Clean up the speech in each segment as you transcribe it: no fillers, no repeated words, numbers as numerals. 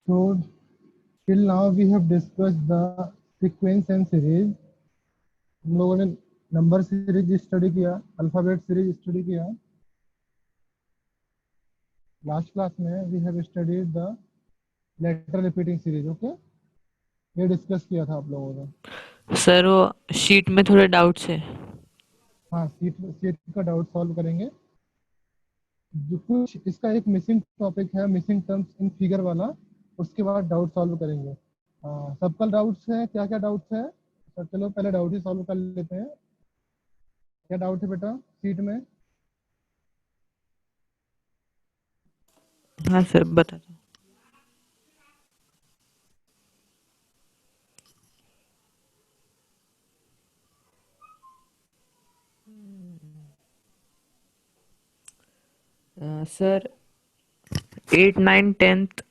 So till now we have discussed the sequence and series. हम लोगों ने number series study किया, alphabet series study किया. Last class में we have studied the letter repeating series. Okay, ये discuss किया था आप लोगों ने. सर वो शीट में थोड़े डाउट्स है. हाँ, सीट का डाउट सॉल्व करेंगे. जो कुछ इसका एक मिसिंग टॉपिक है, मिसिंग टर्म्स इन फिगर वाला, उसके बाद डाउट सॉल्व करेंगे. सबका डाउट्स है, क्या क्या डाउट्स है? तो चलो पहले डाउट ही सॉल्व कर लेते हैं. क्या डाउट है बेटा सीट में? हाँ सर बता दो. Sir 8, 9, 10th.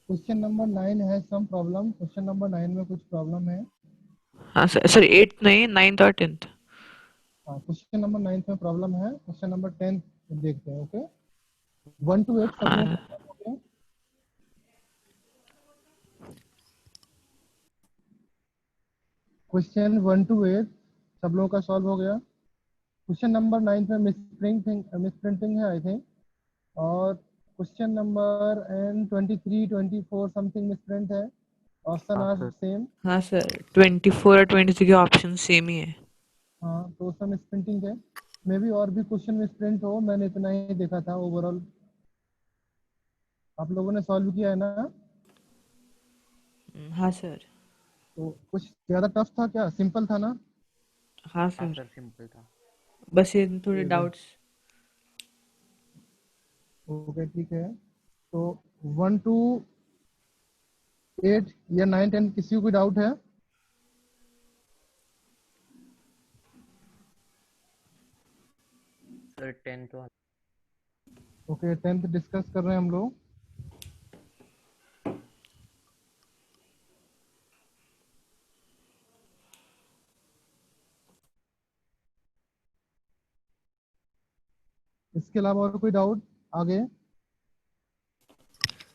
क्वेश्चन नंबर 9 है सम प्रॉब्लम. क्वेश्चन नंबर 9 में कुछ प्रॉब्लम है. हाँ सर 8th नहीं 9th और 10th. हाँ, क्वेश्चन नंबर 9 में प्रॉब्लम है. क्वेश्चन नंबर 10 देखते हैं. ओके, 1 to 8 सब लोगों हाँ का solve हो गया. क्वेश्चन 1 to 8 सब लोगों का सॉल्व हो गया. क्वेश्चन नंबर 9 में मिसप्रिंटिंग है आई थिंक. और question number N 23 24 something misprint है. ऑप्शन हाँ आर सर. सेम. हाँ सर 24 और 23 के ऑप्शन सेम ही है. हाँ, तो उसमें मिसप्रिंटिंग है. मे भी और भी क्वेश्चन मिसप्रिंट हो, मैंने इतना ही देखा था ओवरऑल. आप लोगों ने सॉल्व किया है ना? हाँ सर. तो कुछ ज़्यादा टफ था क्या, सिंपल था ना? हाँ हाँ सर सर सिंपल था. बस ये थोड़े ठीक है. डाउट्स. ओके, ठीक है. तो 1 to 8 या 9 10 किसी को कोई डाउट है? सर 10 तो ओके, 10th डिस्कस कर रहे हैं हम लोग. इसके अलावा और कोई डाउट आगे?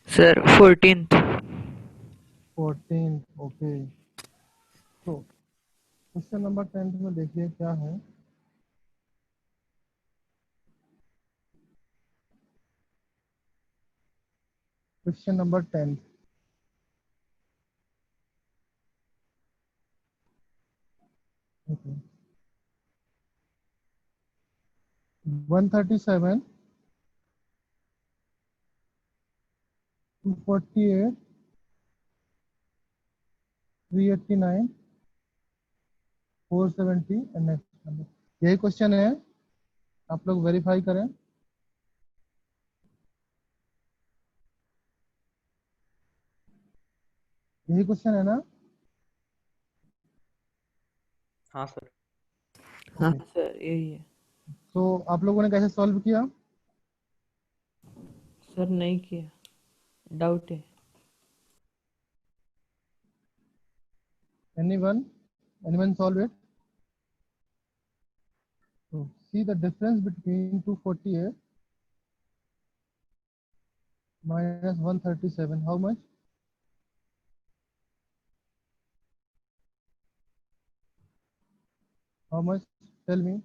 Sir 14th. 14. ओके, तो क्वेश्चन नंबर 10 में देखिए क्या है. Question number 10. Okay, 137 248 389 470 and next number. यही क्वेश्चन है, आप लोग वेरीफाई करें. यही क्वेश्चन है ना? हाँ सर. हाँ ओके, सर यही है. तो आप लोगों ने कैसे सॉल्व किया? सर नहीं किया, डाउट है. Anyone solve it? So see the difference between 248 minus 137. How much? How much? Tell me.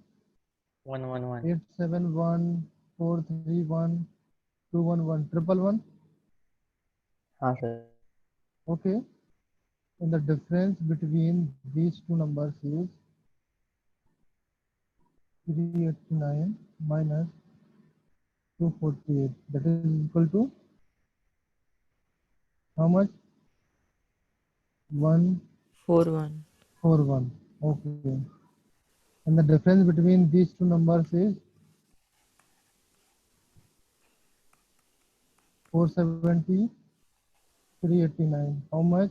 111. 871 431 211 111. हाँ sir. Okay. And the difference between these two numbers is 389 minus 248. That is equal to how much? 141. 4-1. Okay. And the difference between these two numbers is 470, 389. How much?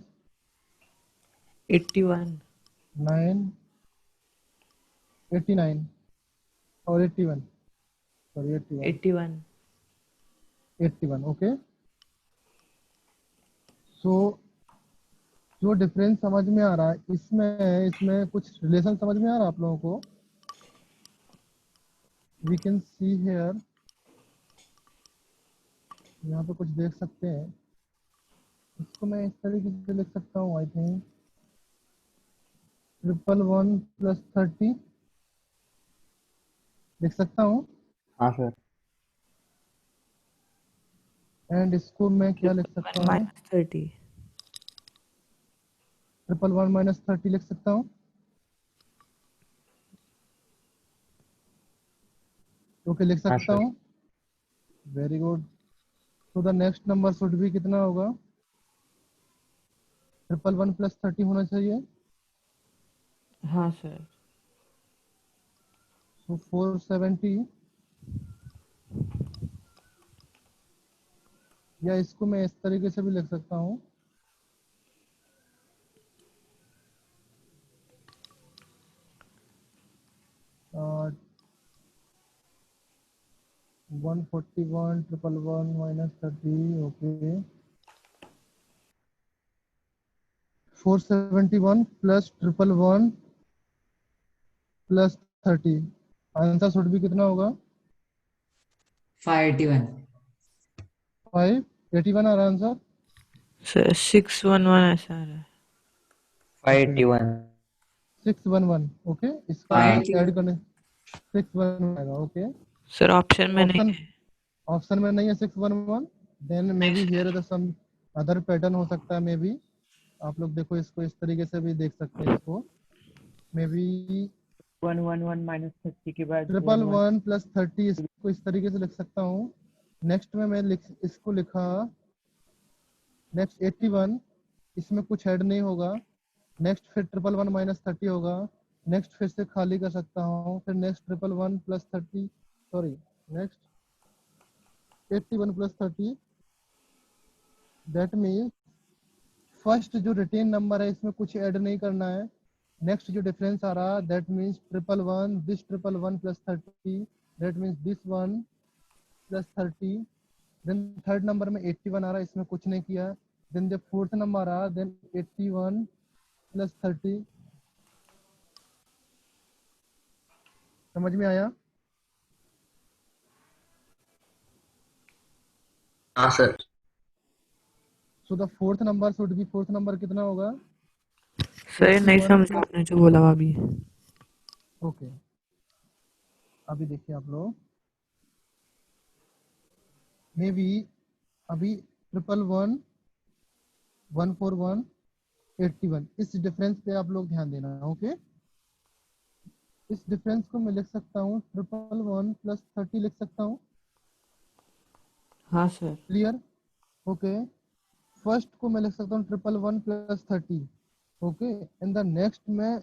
81. 9, 89 or 81? Sorry, 81. 81. 81. Okay. So जो difference समझ में आ रहा है इसमें इसमें कुछ relation समझ में आ रहा है आप लोगों को? वी कैन सी हेयर, यहाँ पे कुछ देख सकते हैं. इसको मैं इस तरीके से लिख सकता हूँ, आई थिंक 111 + 30 लिख सकता हूँ। हाँ सर। एंड इसको मैं क्या लिख सकता हूँ, -30 111 - 30 लिख सकता हूँ। ओके, लिख हाँ सकता सर। हूँ। Very good. तो द नेक्स्ट नंबर शुड भी कितना होगा, 111 + 30 होना चाहिए। हाँ सर। तो 470, या इसको मैं इस तरीके से भी लिख सकता हूँ, 141 111 - 30। ओके, 471 + 111 + 30, आंसर शुड भी कितना होगा, 581। 581 आ रहा आंसर। सर 611 ऐसा आ रहा है। 581। 611। ओके, इसका भी ऐड 581। करने 611 आएगा। ओके, सर ऑप्शन में नहीं ऑप्शन है। ऑप्शन में नहीं है 611। देन मे नहीं be here sir. The some other pattern हो सकता है, मे बी। आप लोग देखो, इसको इस तरीके से भी देख सकते हैं, इसको मे बी 111 - 30 के बाद 111 + 30, इसको इस तरीके से लिख सकता हूँ। नेक्स्ट में मैं इसको लिखा, नेक्स्ट 81, इसमें कुछ ऐड नहीं होगा। नेक्स्ट फिर 111 - 30 होगा। नेक्स्ट फिर से खाली कर सकता हूँ। फिर next 111 + 30, sorry, next 81 + 30। That means first जो रिटेन नंबर है, इसमें कुछ ऐड नहीं करना है। नेक्स्ट जो डिफरेंस आ रहा, that means 111, this 111 + 30, that means this one + 30। Then third number में 81 आ रहा है, इसमें कुछ नहीं किया। देन जब फोर्थ नंबर आ रहा, देन 81 + 30। समझ में आया? हाँ sir. So the fourth number should B, fourth number कितना होगा, सर ये नहीं 81 समझा + आपने जो बोला हुआ अभी। ओके, अभी देखिए आप लोग, मे बी अभी 111 141 81, इस डिफरेंस पे आप लोग ध्यान देना। ओके, इस डिफरेंस को मैं लिख सकता हूँ 111 + 30 लिख सकता हूँ। हाँ सर। क्लियर? ओके, फर्स्ट को मैं लिख सकता हूँ 111 + 30। ओके, एंड द नेक्स्ट में,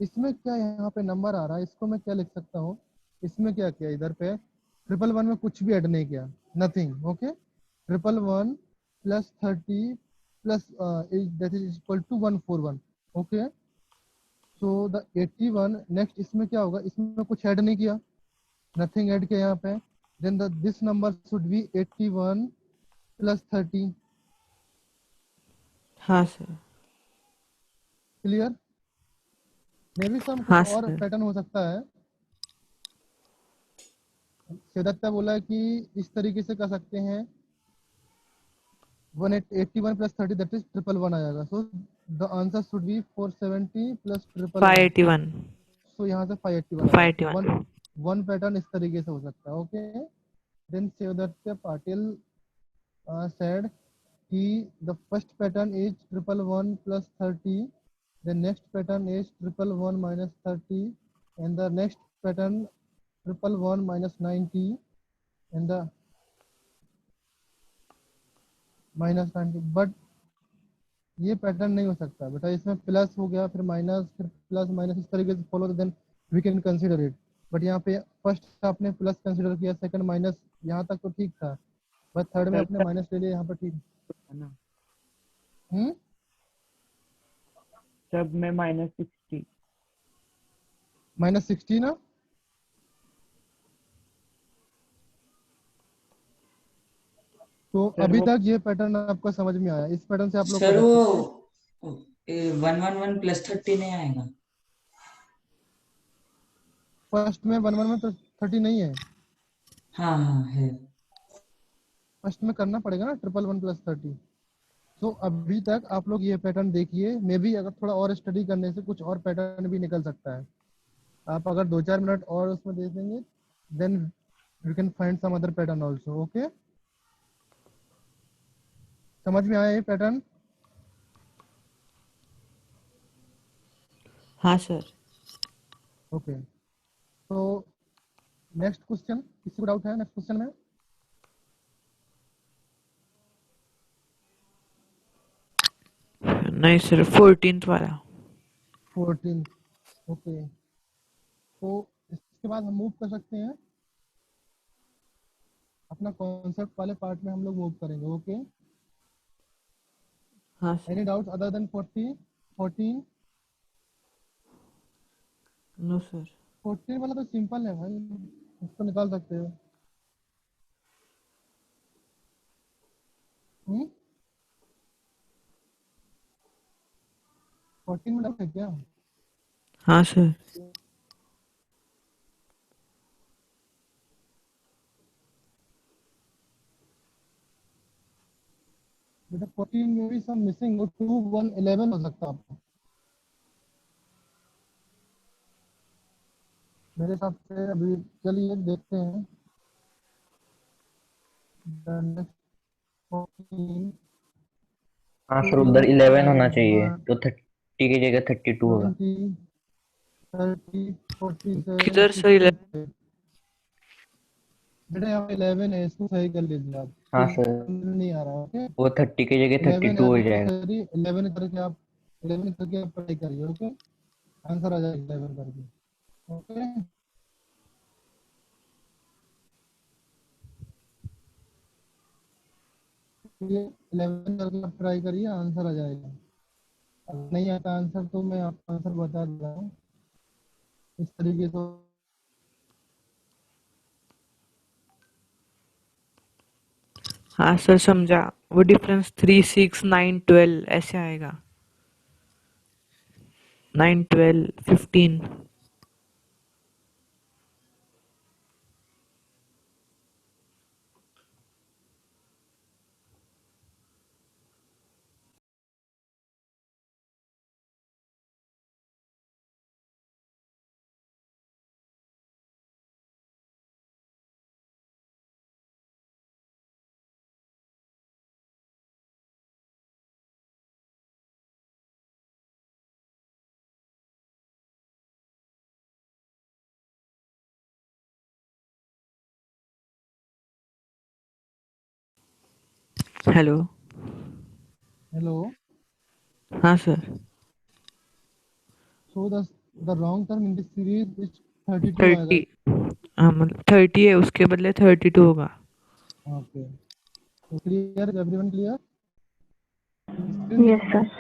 इसमें क्या यहाँ पे नंबर आ रहा है, इसको मैं क्या लिख सकता हूँ, इसमें क्या किया, इधर पे 111 में कुछ भी ऐड नहीं किया, nothing. Okay, 111 + 30 plus that is equal to 141। Okay, so the 81, next इसमें क्या होगा, इसमें कुछ ऐड नहीं किया, नथिंग ऐड किया यहाँ पे। Then the this number should be 81 + 30। हाँ सर। क्लियर? मे भी सम कुछ हाँ और सर। पैटर्न हो सकता है। सिद्धार्थ बोला है कि इस तरीके से कर सकते हैं, 81 + 30, दैट इज 111 आएगा। So the answer should be 470 + 111। 581। सो यहाँ से 581 आ रहा है। So one 581। वन पैटर्न इस तरीके से हो सकता है। Okay, then Shivdatt Patil said कि the first pattern is 111 + 30, the next pattern is 111 - 30, and the next pattern 111 - 90, and the -90। But ये पैटर्न नहीं हो सकता बेटा, इसमें प्लस हो गया, फिर माइनस, फिर प्लस माइनस, इस तरीके से follow, then we can consider it. But यहाँ पे फर्स्ट आपने प्लस कंसीडर किया, सेकंड माइनस, यहाँ तक तो ठीक था, बट थर्ड में आपने माइनस ले लिया, यहाँ पर ठीक। ना हम्म, सब में -60। -60 ना। तो सर अभी वो तक ये पैटर्न आपको समझ में आया, इस पैटर्न से आप लोग कर सर वो सकते हैं। 111 + 30 नहीं आएगा। फर्स्ट में 111 में तो 30 नहीं है, हाँ हाँ है। फर्स्ट में करना पड़ेगा ना 111 + 30। तो अभी तक आप लोग ये पैटर्न देखिए, मे बी अगर थोड़ा और स्टडी करने से कुछ और पैटर्न भी निकल सकता है। आप अगर 2-4 मिनट और उसमें दे देंगे, then you can find some other pattern also. Okay, समझ में आया ये पैटर्न? हाँ सर। ओके, तो नेक्स्ट क्वेश्चन, किसी को डाउट है नेक्स्ट क्वेश्चन में? नहीं सर, 14th वाला। 14। ओके, तो इसके बाद हम मूव कर सकते हैं अपना कॉन्सेप्ट वाले पार्ट में, हम लोग मूव करेंगे। ओके, हाँ any sir. Doubts other than 14? No sir. 14 वाला तो सिंपल है भाई, उसको निकाल सकते हो। 14 में डाउट है क्या? हाँ सर। बेटा 14 में भी सब मिसिंग हो, 2 1 11 हो सकता है आपका, मेरे हिसाब से। अभी चलिए देखते हैं। नेक्स्ट 14 हाँ सर, 2 उधर 1 11 5 होना चाहिए, 1 तो 30 की जगह 32 होगा। 20 30 47 किधर सर 11? 65। बेटा यहाँ पे 11 है, इसको सही कर लीजिए आप, हाँ कुछ सर, नहीं आ रहा। ओके, वो 30 की जगह 11 32 है हो तो जाएगा। सही, 11 करके आप 11 करके आप ट्राई करिए। ओके, आंसर आ जाएगा 11 करके। ओके, ये 11 करके आप ट्राई करिए, आंसर आ जाएगा। अगर नहीं आता आंसर तो मैं आपको आंसर बता दे रहा हूँ इस तरीके से। हाँ सर समझा। वो डिफरेंस 3 6 9 12 ऐसे आएगा। 9 12 15। हेलो। हेलो, हाँ sir. So the wrong term in this series is 32 आएगा। 30। हाँ मतलब 30 है, उसके बदले 32 होगा। ओके, तो क्लियर, एवरीवन क्लियर? स्क्रीन दिख यस रहा है? सर।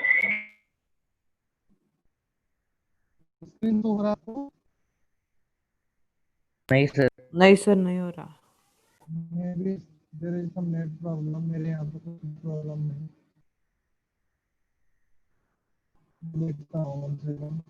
स्क्रीन तो हो रहा है आपको? नहीं सर। नहीं सर, नहीं हो रहा। Maybe there is some net problem, मेरे यहाँ पे कोई प्रॉब्लम नहीं। देखता हूँ 1 सेकंड।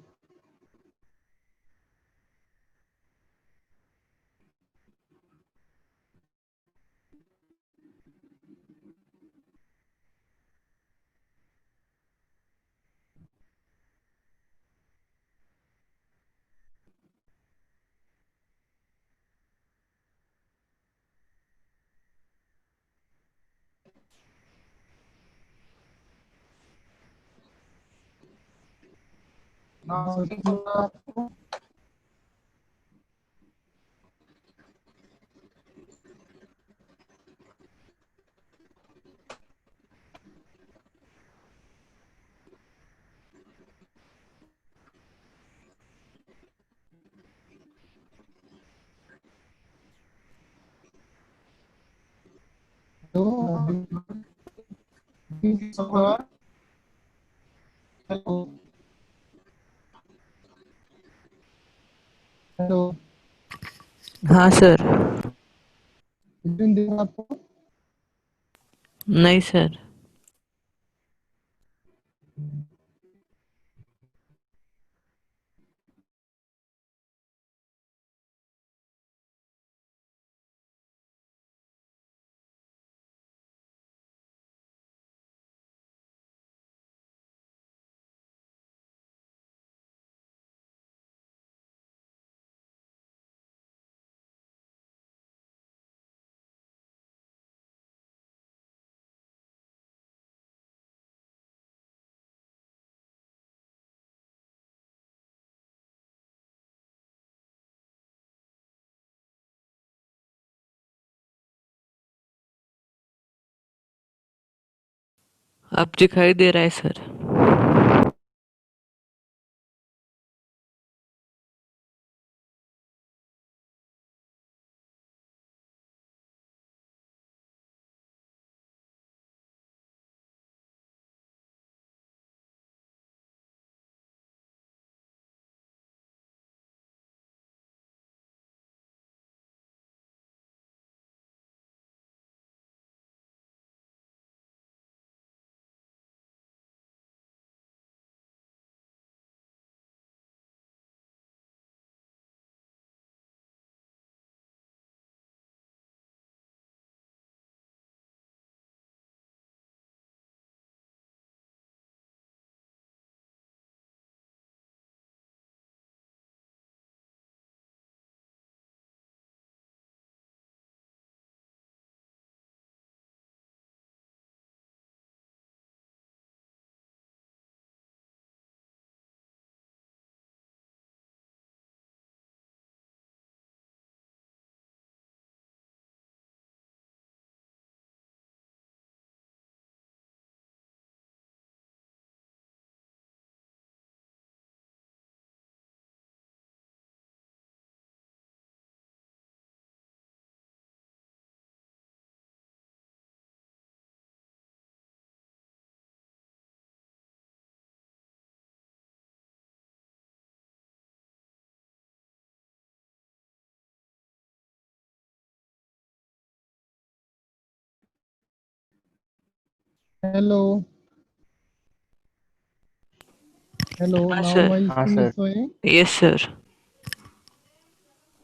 नाउ आपको तो हेलो, हेलो, हाँ सर। स्क्रीन दिख रहा है आपको? नहीं सर। अब दिखाई दे रहा है सर। Hello, hello. हाँ Now सर। my हाँ screen is sir. showing. Yes sir.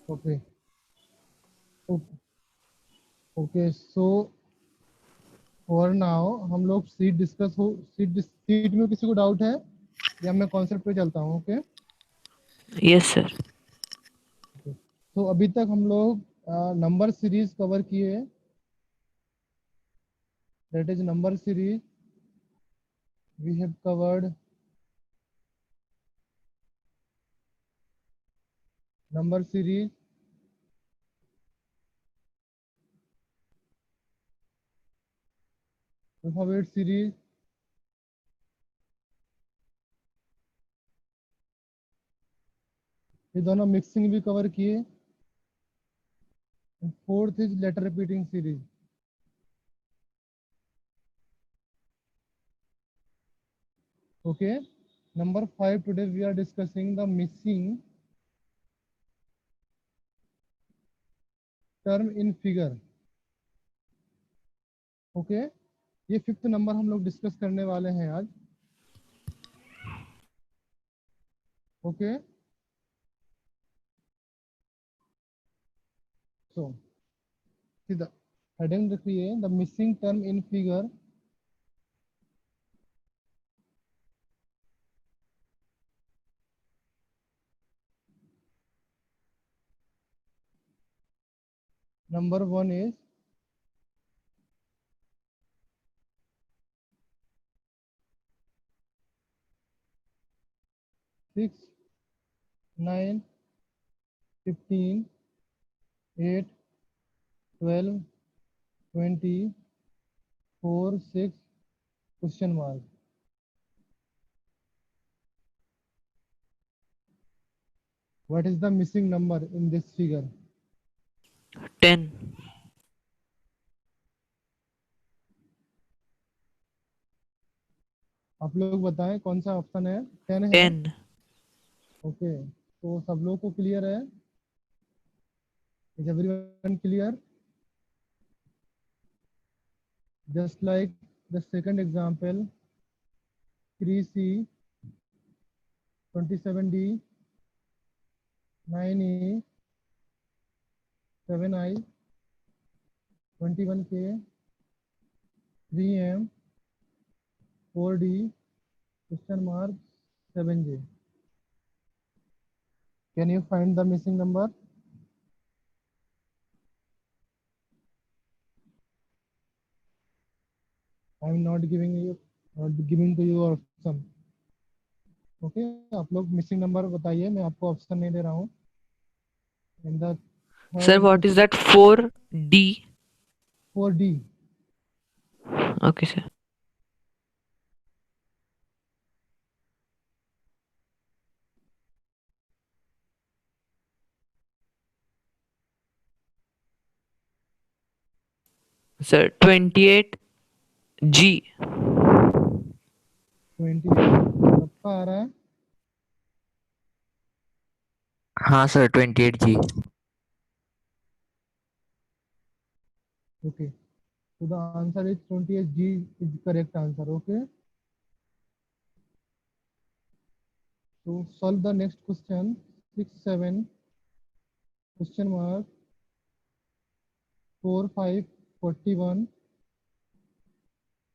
Okay. Okay. Okay. So for now हम लोग सीट डिस्कस हो सीट में किसी को डाउट है या मैं कॉन्सेप्ट पे चलता हूँ? ओके। Yes sir. तो अभी तक हम लोग नंबर सीरीज कवर किए, that is number series we have covered number series, alphabet series, ये दोनों मिक्सिंग भी कवर किए। Fourth is letter repeating series. Okay. Number 5, today we are discussing the missing term in figure. Okay. ये fifth number हम लोग discuss करने वाले हैं आज। ओके। सो सीधा हेडिंग रखिए, the missing term in figure. Number 1 is 6, 9, 15, 8, 12, 20, 4, 6 question mark. What is the missing number in this figure? 10। आप लोग बताएं कौन सा ऑप्शन है? 10 है। 10। ओके। तो सब लोग को क्लियर है? Is everyone clear? Just like the second example, 3C, 27D, 9E, 7I, 21K, 3M, 4D, question mark, 7J. Can you find the missing number? I am not giving to you option. Okay. आप लोग missing number बताइए, मैं आपको option नहीं दे रहा हूँ। In the sir third what is that 4D? 4D। Okay sir. Sir, 28G. 28 सबका आ रहा है? हाँ sir 28G. Okay. So the answer is 28G is correct answer. Okay. So solve the next question. 6, 7. Question mark. 4, 5, 41,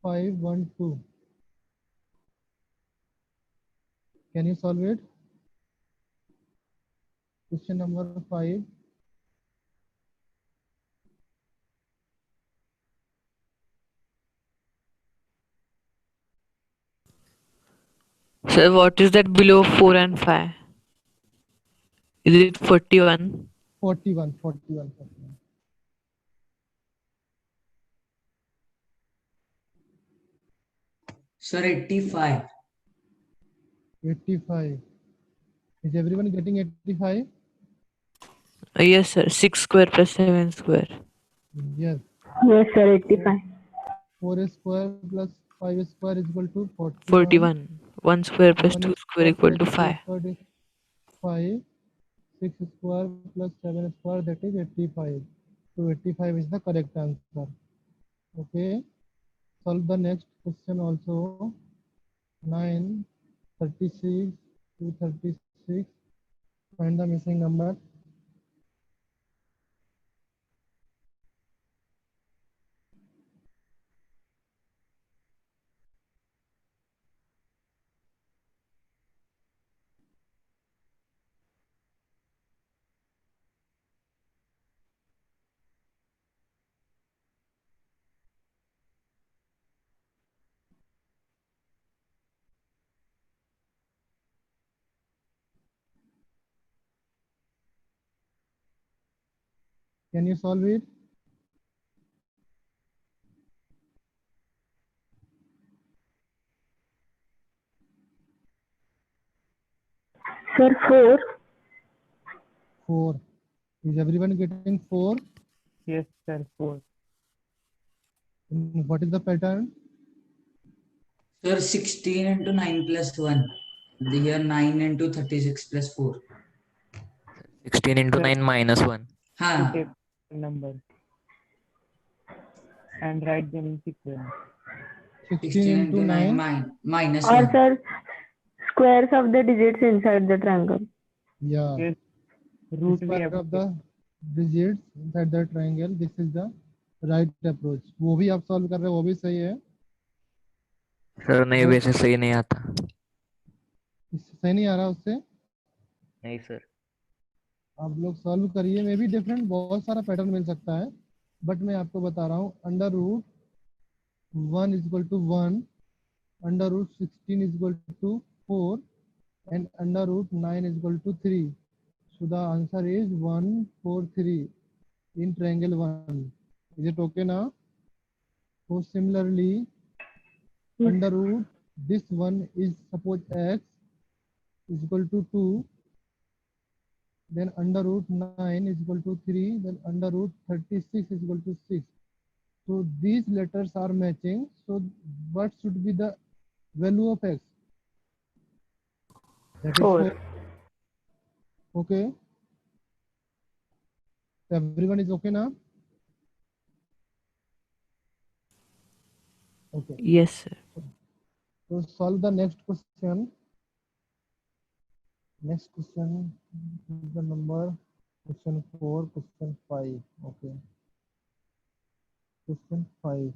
5, 1, 2. Can you solve it? Question number 5. Sir, what is that below 4 and 5? Is it 41? 41, 41, 41. Sir, 85. 85. Is everyone getting 85? Yes, sir. 6 square plus 7 square. Yes. Yes, sir, 85. 4 square plus 5 square is equal to 41. 41. 1 square plus 2 square equal to 5. 5. 6 square plus 7 square, that is 85. So 85 is the correct answer. Okay. Solve the next question also. 9, 36, 236. Find the missing number. Can you solve it? Sir, 4. 4. Is everyone getting 4? Yes, sir. 4. What is the pattern? Sir, 16 into 9 plus 1. Here 9 into 36 plus 4. 16 into 9 minus 1. You हाँ, take the number and write them in sequence. 16 into 9. minus Or 1. sir, squares of the digits inside the triangle. Yeah. Yes. Root we Square have of to the digits inside the triangle. This is the right approach. वो भी आप solve कर रहे हो, वो भी सही है. सर नहीं, वैसे सही नहीं आता. इससे सही नहीं आ रहा उससे. नहीं सर. आप लोग सॉल्व करिए. मे भी डिफरेंट बहुत सारा पैटर्न मिल सकता है, बट मैं आपको बता रहा हूँ. Under root 1 is equal to 1, under root 16 is equal to 4 and under root 9 is equal to 3. So the answer is 1, 4, 3 in triangle 1. Is it okay now? So similarly, under root this one is suppose x is equal to 2, then under root 9 is equal to 3, then under root 36 is equal to 6. So these letters are matching. So what should be the value of x? That is 4. 4. Okay. So everyone is okay now? Okay. Yes, sir. So solve the next question. Next question is the number question 4, question 5. Okay. Question 5.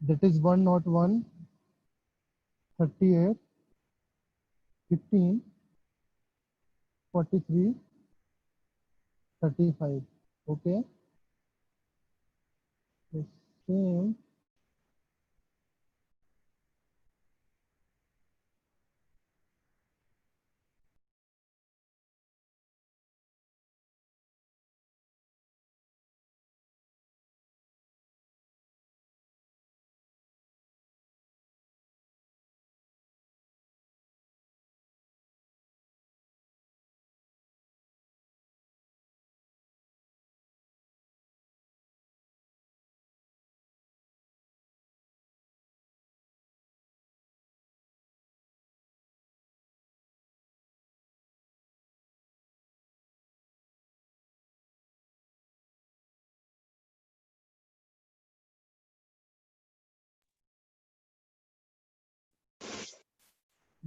That is 1 not 1, 38, 15, 43, 35. Okay. The same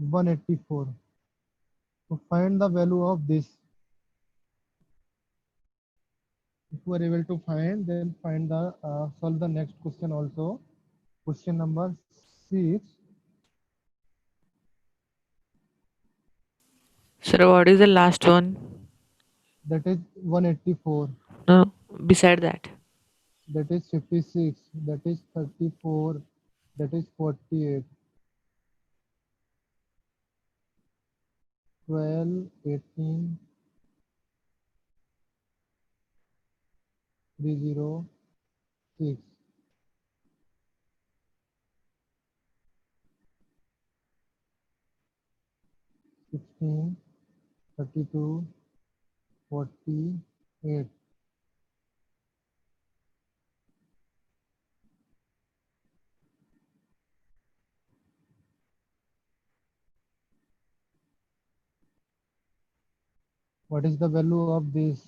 184. So find the value of this. If you are able to find, then find the solve the next question also. Question number 6. Sir, what is the last one? That is 184. No, beside that. That is 56. That is 34. That is 48. 12, 18, 306. Sixteen, 32, 48. What is the value of this?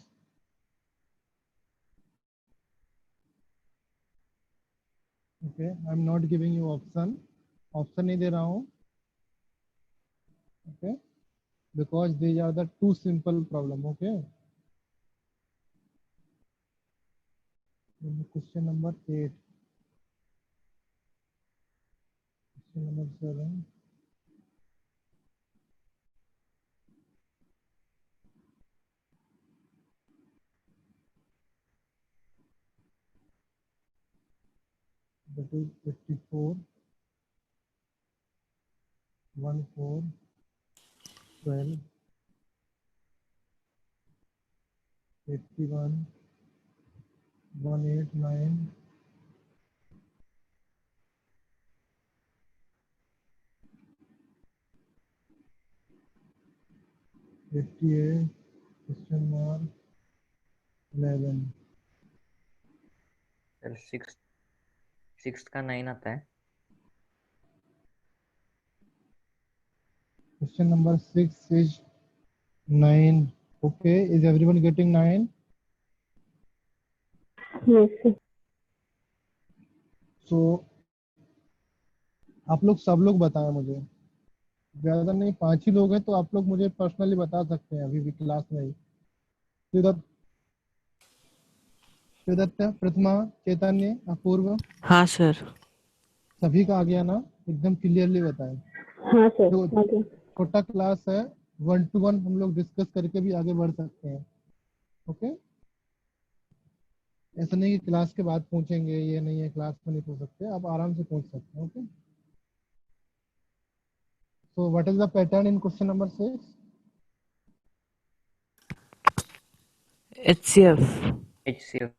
Okay, I'm not giving you option. Option नहीं दे रहा हूँ. Okay, because these are the two simple problem. Okay. Question number 8. Question number 7. That is 84, 14, 12, 81, 189, 88, question mark 11. Sir six का 9 आता है. Question number 6 is 9. Okay, is everyone getting 9? Yes, sir. So आप लोग सब लोग बताएं मुझे. ज्यादा नहीं, 5 ही लोग हैं, तो आप लोग मुझे पर्सनली बता सकते हैं अभी भी क्लास में ही. शिवदत्त, प्रतिमा, चैतन्य, अपूर्व, हाँ सर. सभी का आ गया ना? एकदम क्लियरली बताएं. हाँ सर. जो Okay. छोटा क्लास है, 1 to 1 हम लोग डिस्कस करके भी आगे बढ़ सकते हैं. ओके, ऐसा नहीं कि क्लास के बाद पूछेंगे, ये नहीं है, क्लास में नहीं पूछ सकते, आप आराम से पूछ सकते हैं. Okay, so what is the pattern in question number 6? HCF. HCF.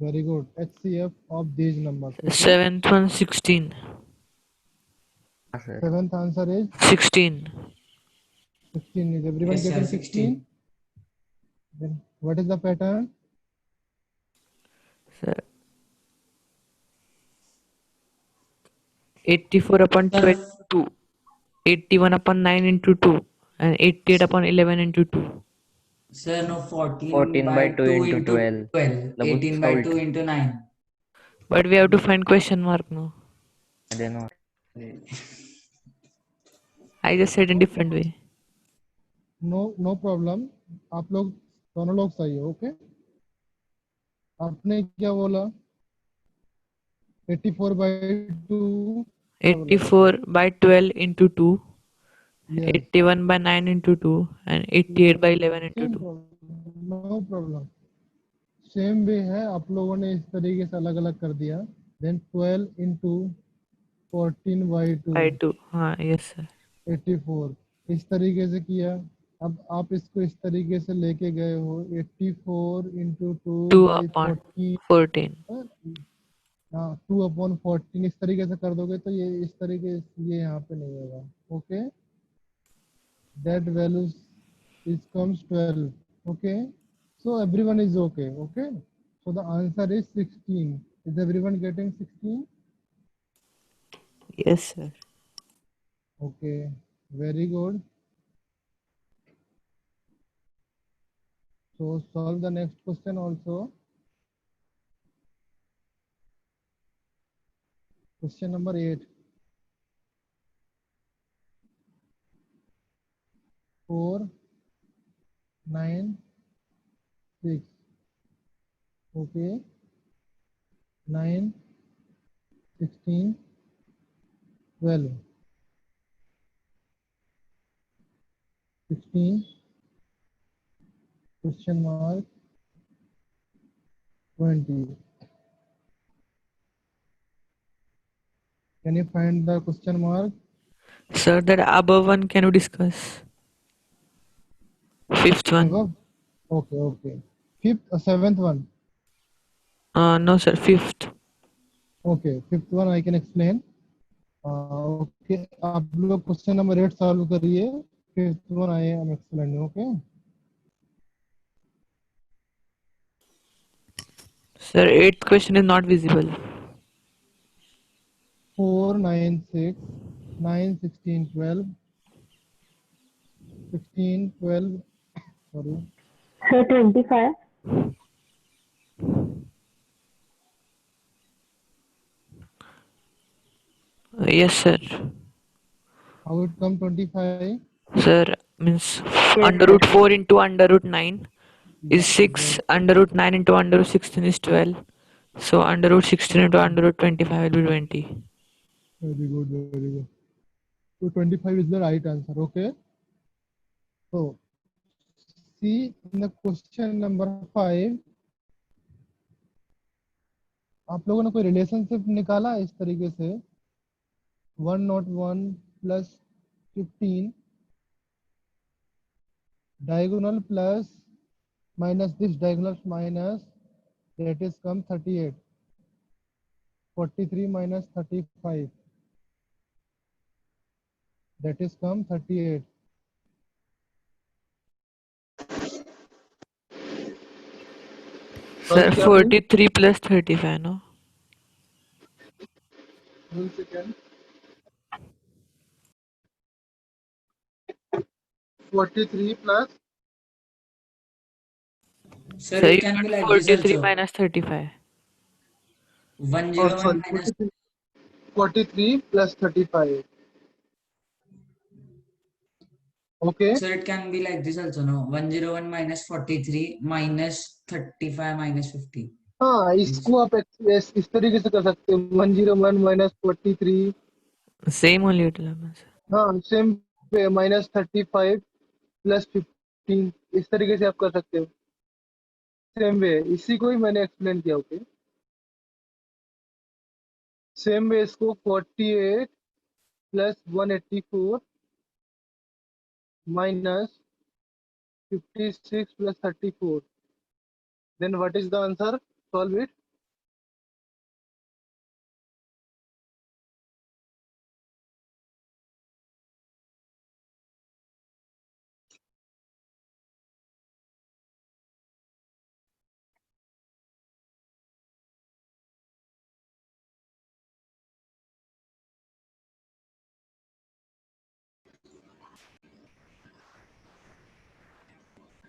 Very good. HCF of these numbers. Okay. Seventh one 16. हाँ sir. Seventh answer is 16. 16. Is everyone Yes, sir, getting 16. 16? Then what is the pattern? Sir. 84 upon Sir, 22. 81 upon 9 into 2. And 88 upon 11 into 2. sir, no, 14 14 by by 2 2 into into 12. 12. मतलब 18 by 2 into 9. But we have to find question mark now. I don't know. I just said in different way. No problem. आप लोग दोनों लोग सही हो. Okay, आपने क्या बोला? 84 by 2. 84 by 12 into 2. Yes. 81 by 9 into 2. And 88 by 11 into 2. No problem. Same way है, आप लोगों ने इस तरीके से अलग अलग कर दिया. Then 12 into 14 by 2. By 2. हाँ, yes sir. 84 इस तरीके से किया. अब आप इसको इस तरीके से लेके गए हो. 84 into 2 2 by upon 14. 14. हाँ, 2 upon 14 इस तरीके से कर दोगे तो ये इस तरीके से ये यहाँ पे नहीं होगा. Okay, that value is comes 12. Okay, so everyone is okay. Okay, so the answer is 16. Is everyone getting 16? Yes sir. Okay, very good. So solve the next question also. Question number 8. 9 6 okay 9 16 12 16 question mark 20. Can you find the question mark? Sir, that above one, can you discuss? Fifth one. Above? Okay, okay. Fifth or seventh one? No, sir, fifth. Okay, fifth one I can explain. Okay, आप लोग question number 8 solve करिए. Fifth one I am explaining. Okay. Sir, eighth question is not visible. 4 9 6 9 16 12 16 12 sorry. Sir, 25. Yes, sir. How it come 25? Sir, means Yes, under sir. root 4 into under root 9 is 6. Yes. Under root 9 into under root 16 is 12. So under root 16 into under root 25 will be 20. Very good, very good. So 25 is the right answer. Okay. So see in the question number 5 आप लोगों ने कोई relationship निकाला इस तरीके से 101 plus 15 diagonal plus minus this diagonal minus that is come 38 43 minus 35 that is come 38 Sir, 43 plus 35, no? 1 second 43 plus Sir, Sir, it you can be got like this 43 also. minus 35. 101 sorry minus 43 plus 35 okay Sir, it can be like this also, no? 101 minus 43 minus 35 minus 50. हाँ Is इसको आप इस तरीके से कर सकते हो 101 minus 43 Same only it will happen, sir. हाँ सेम minus 35 plus 15 इस तरीके से आप कर सकते हो सेम वे इसी को ही मैंने एक्सप्लेन किया ओके सेम वे इसको 48 plus 184 minus 56 plus 34 then what is the answer solve it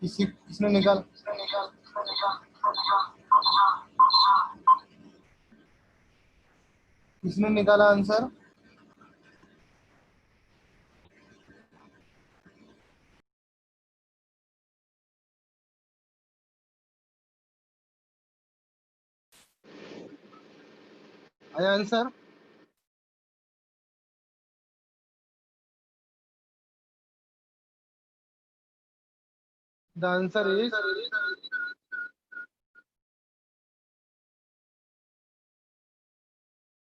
इसने निकाल किसने निकाला आंसर आया answer the answer is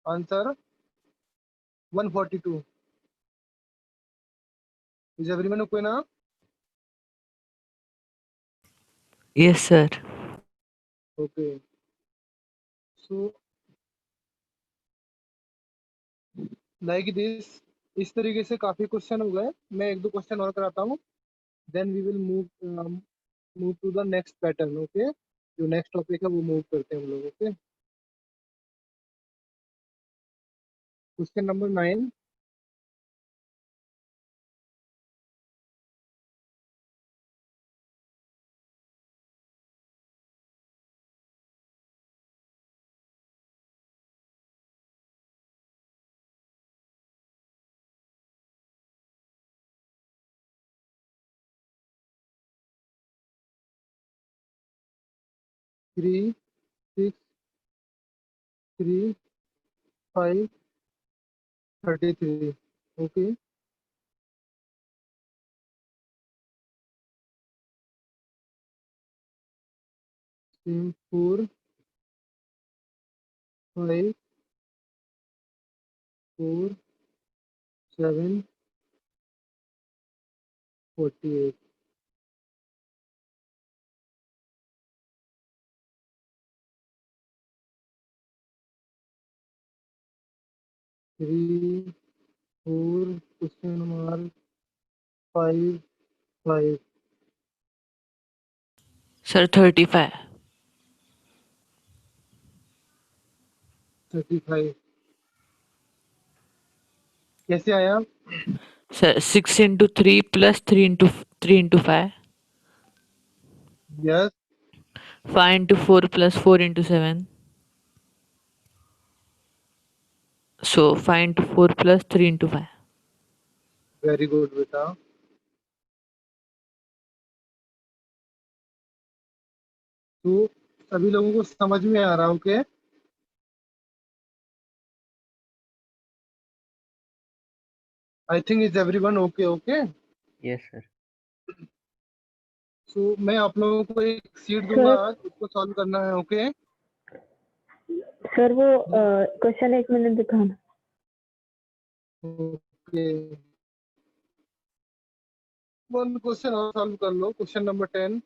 answer 142 is everyone okay now Yes, sir. okay so like this इस तरीके से काफी क्वेश्चन हो गए मैं एक दो क्वेश्चन और कराता हूँ then we will move to the next pattern okay जो नेक्स्ट टॉपिक है वो मूव करते हैं हम लोग okay question number 9 3 6 3 5 33. Okay. Same 4 5 4 7 48. 3 4 question mark 5 5 Sir, 35. 35. कैसे आया? Sir, 6 into 3 plus 3 into 5. Yes. 5 into 4 plus 4 into 7. So 5 into 4 plus 3 into 5. Very good, बेटा. तो सभी लोगों को समझ में आ रहा, okay? I think is everyone okay, okay? Yes, sir. So मैं आप लोगों को एक सीट दूंगा आज, उसको सॉल्व करना है, ओके? सर वो क्वेश्चन 1 मिनट दिखाना. ओके. वन क्वेश्चन और सॉल्व कर लो, question number 10.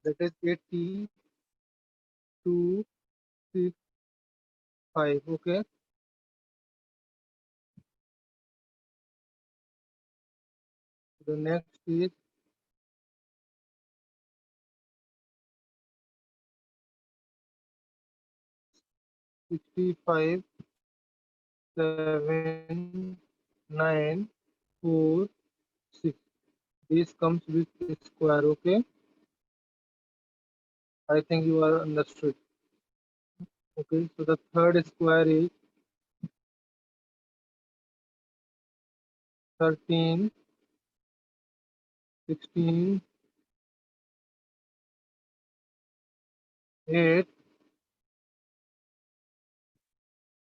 That is 80 2 6 5, okay? The next is 65 7 9 4 6. This comes with a square, okay? I think you are understood. Okay, so the third square is 13 16 8,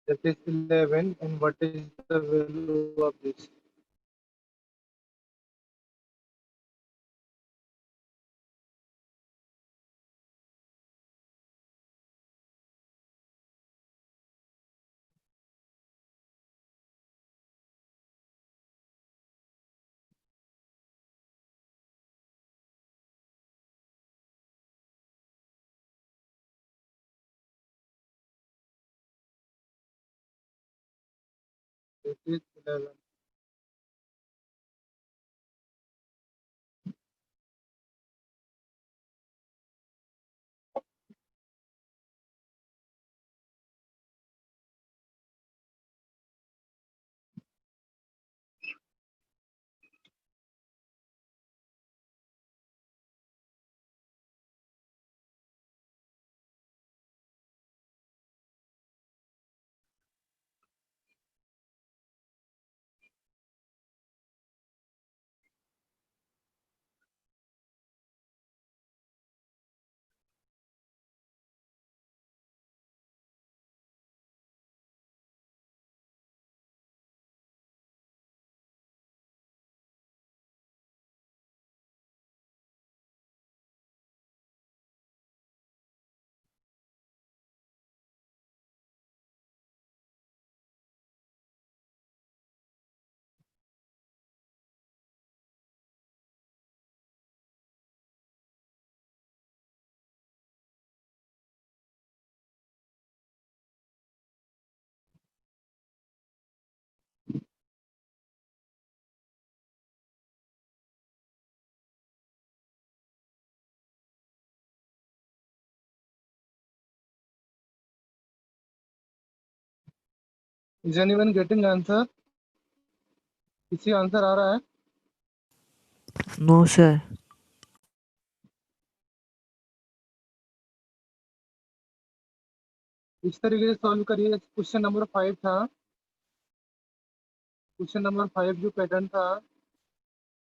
that is 11, and what is the value of this? It is 11. Is anyone getting answer? किसी answer आ रहा है? No, sir. इस तरीके से solve करिए। Question number 5 था। Question number 5 जो pattern था,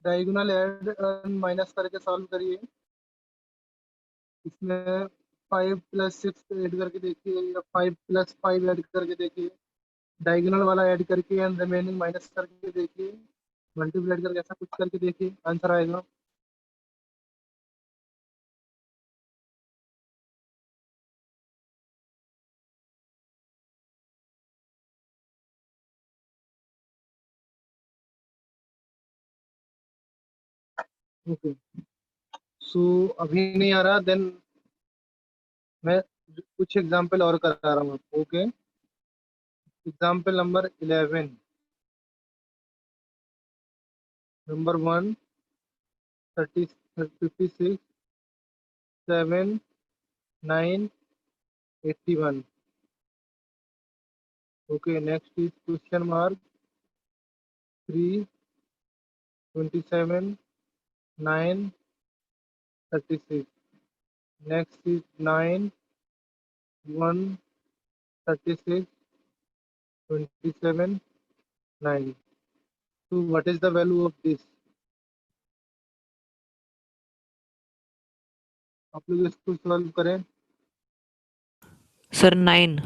डायगोनल ऐड माइनस करके सॉल्व करिए। इसमें 5 + 6 ऐड करके देखिए या 5 + 5 ऐड करके देखिए, डायगोनल वाला ऐड करके एंड रिमेनिंग माइनस करके देखिए, मल्टीप्लाई करके ऐसा कुछ करके देखिए, आंसर आएगा। ओके, सो अभी नहीं आ रहा, देन मैं कुछ एग्जाम्पल और करा रहा हूँ आपको। Okay, example number 11, number 1, 30, 56, 7, 9, 81। Okay, next is question mark 3, 27, 9, 36। Next is 9, 1, 36, 27, 9। So what is the value of this? आप लोग इसको सॉल्व करें। Sir, 9.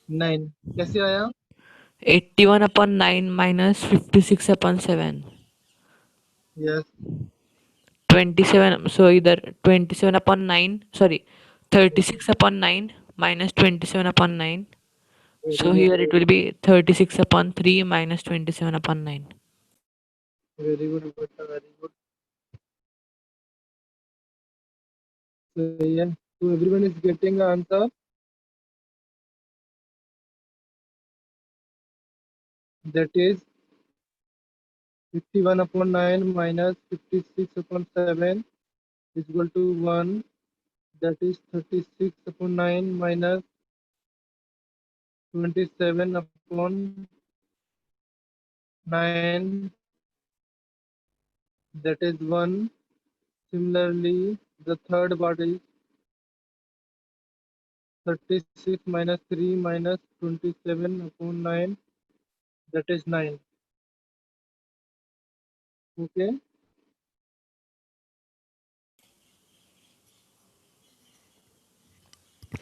9 कैसे आया? 81 upon 9 minus 56 upon 7. Yes, 27. So either 27 upon 9. Sorry, 36 upon 9 minus 27 upon 9. Very So good, here it will be 36 upon 3 minus 27 upon 9. Very good बेटा, very good. सही है। तो everyone is getting answer. That is 51 upon 9 minus 56 upon 7 is equal to 1. That is 36 upon 9 minus 27 upon 9. That is 1. Similarly, the third part is 36 minus 3 minus 27 upon 9. That is 9. Okay.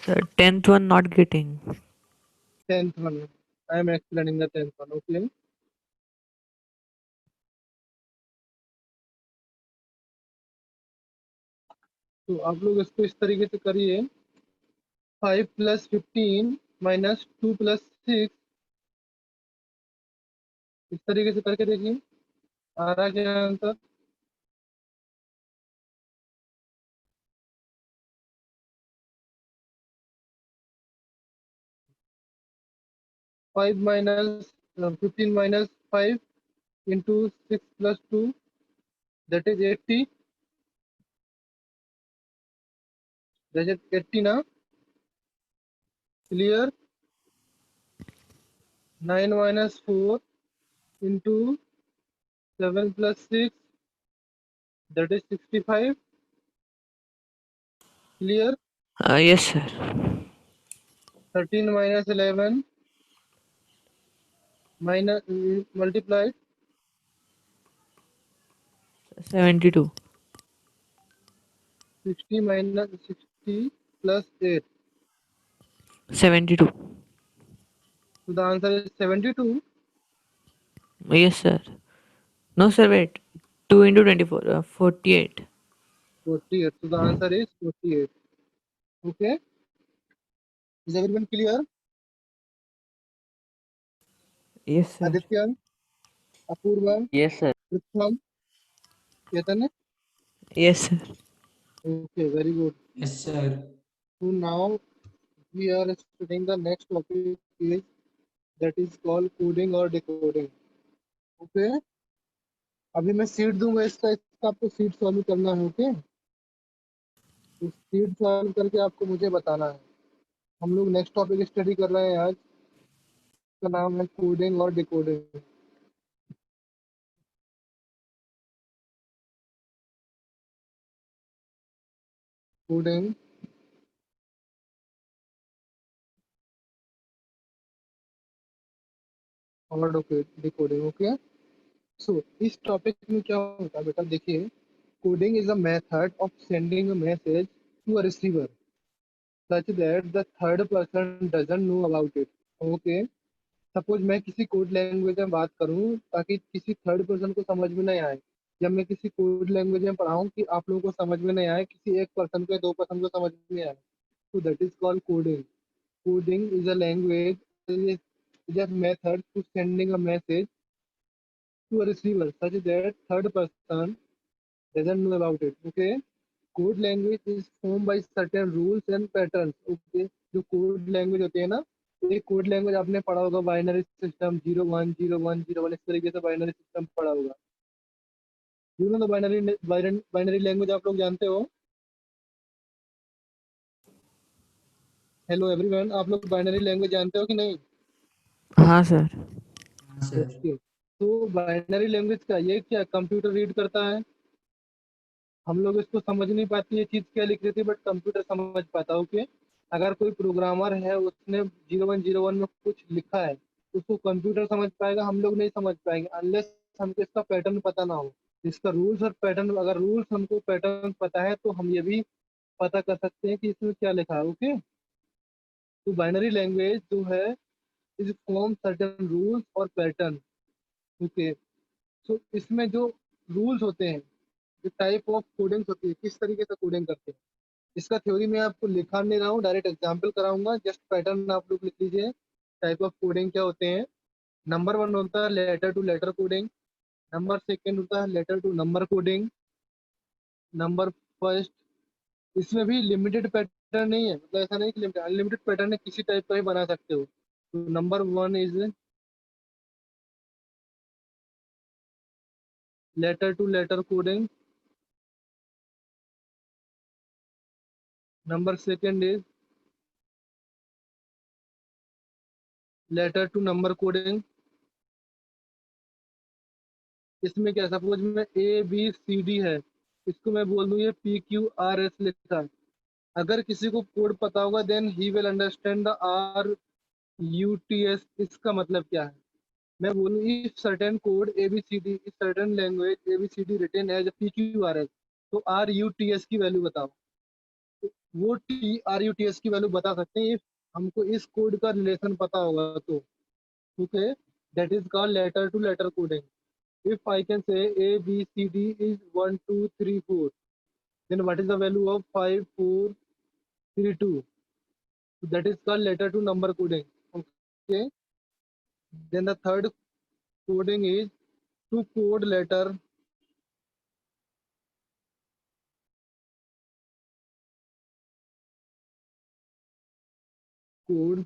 Sir, 10th one not getting. 10th one. I am explaining the 10th one. Okay. तो आप लोग इसको इस तरीके से करिए। 5 + 15 minus 2 + 6, इस तरीके से करके देखिए, आ रहा क्या answer? 5 minus 15 minus 5 into 6 plus 2, that is 80. That is 80 now. Clear? 9 minus 4 into 7 plus 6, that is 65. Clear? Yes, sir. 13 minus 11 minus multiplied 72. 60 minus 60 plus 8. 72. So the answer is 72. Yes, sir. No, sir, wait. 2 into 24. 48. 48. So the answer is 48. Okay. Is everyone clear? Yes, sir. Aditya, Apurva, Yes, sir. Pritham, Chetan. Yes, sir. Okay, very good. Yes, sir. So now we are studying the next topic is that is called coding or decoding. Okay. अभी मैं seat दूंगा इसका आपको sheet solve करना है। Okay, तो sheet solve करके आपको मुझे बताना है। हम लोग नेक्स्ट टॉपिक स्टडी कर रहे हैं आज इसका नाम है कोडिंग और डिकोडिंग। कोडिंग और डिकोडिंग। ओके, सो इस टॉपिक में क्या होता है बेटा, देखिए, coding is a method of sending a message to a receiver such that the third person doesn't know about it. Okay, suppose मैं किसी कोड लैंग्वेज में बात करूं ताकि किसी थर्ड पर्सन को समझ में नहीं आए, या मैं किसी कोड लैंग्वेज में पढ़ाऊं कि आप लोगों को समझ में नहीं आए, किसी एक पर्सन को या दो पर्सन को समझ में आए, तो that is called coding. Coding is a language, is a method to sending a message to a receiver such that third person doesn't know about it. Okay, code language is formed by certain rules and patterns. Okay, जो code language होते हैं ना, एक code language आपने पढ़ा होगा binary system, 0 1 0 1 0 1, इस तरीके से बाइनरी सिस्टम पढ़ा होगा। You know binary binary language आप लोग जानते हो? हेलो एवरीवन, आप लोग बाइनरी लैंग्वेज जानते हो कि नहीं? हाँ सर। हाँ सर। ओके, तो बाइनरी लैंग्वेज का ये क्या कंप्यूटर रीड करता है, हम लोग इसको समझ नहीं पाते ये चीज क्या लिख रही थी, बट कंप्यूटर समझ पाता। ओके, अगर कोई प्रोग्रामर है उसने 01 01 में कुछ लिखा है तो उसको कंप्यूटर समझ पाएगा, हम लोग नहीं समझ पाएंगे अनलेस हमको इसका पैटर्न पता ना हो। इसका रूल्स और पैटर्न, अगर रूल्स हमको पैटर्न पता है तो हम ये भी पता कर सकते हैं कि इसमें क्या लिखा है। ओके, तो बाइनरी लैंग्वेज जो है इज फॉर्म सर्टेन रूल्स और पैटर्न। ओके, सो इसमें जो रूल्स होते हैं, जो टाइप ऑफ कोडिंग होती है, किस तरीके से कोडिंग करते हैं, इसका थ्योरी मैं आपको लिखा नहीं रहा हूँ, डायरेक्ट एग्जाम्पल कराऊंगा, जस्ट पैटर्न आप लोग लिख लीजिए। टाइप ऑफ कोडिंग क्या होते हैं? नंबर 1 होता है letter to letter coding. Number second होता है letter to number coding. Number first, इसमें भी लिमिटेड पैटर्न नहीं है, मतलब ऐसा नहीं कि लिमिटेड, अनलिमिटेड पैटर्न है, किसी टाइप का भी बना सकते हो। तो number 1 is letter to letter coding. Number second is letter to number coding. इसमें क्या, सपोज में ABCD है, इसको मैं बोल दूं ये PQRS लिखा है, अगर किसी को कोड पता होगा then he will understand the RUTS, इसका मतलब क्या है। मैं बोलूँ if certain code ABCD is certain language ABCD written as PQRS, तो RUTS की वैल्यू बताओ। तो वो RUTS की वैल्यू बता सकते हैं इफ हमको इस कोड का रिलेशन पता होगा तो। Okay, that is called letter to letter coding. If I can say ABCD is 1 2 3 4, then what is the value of 5 4 3 2? So that is called letter to number coding. Okay. Then the third coding is to code letter code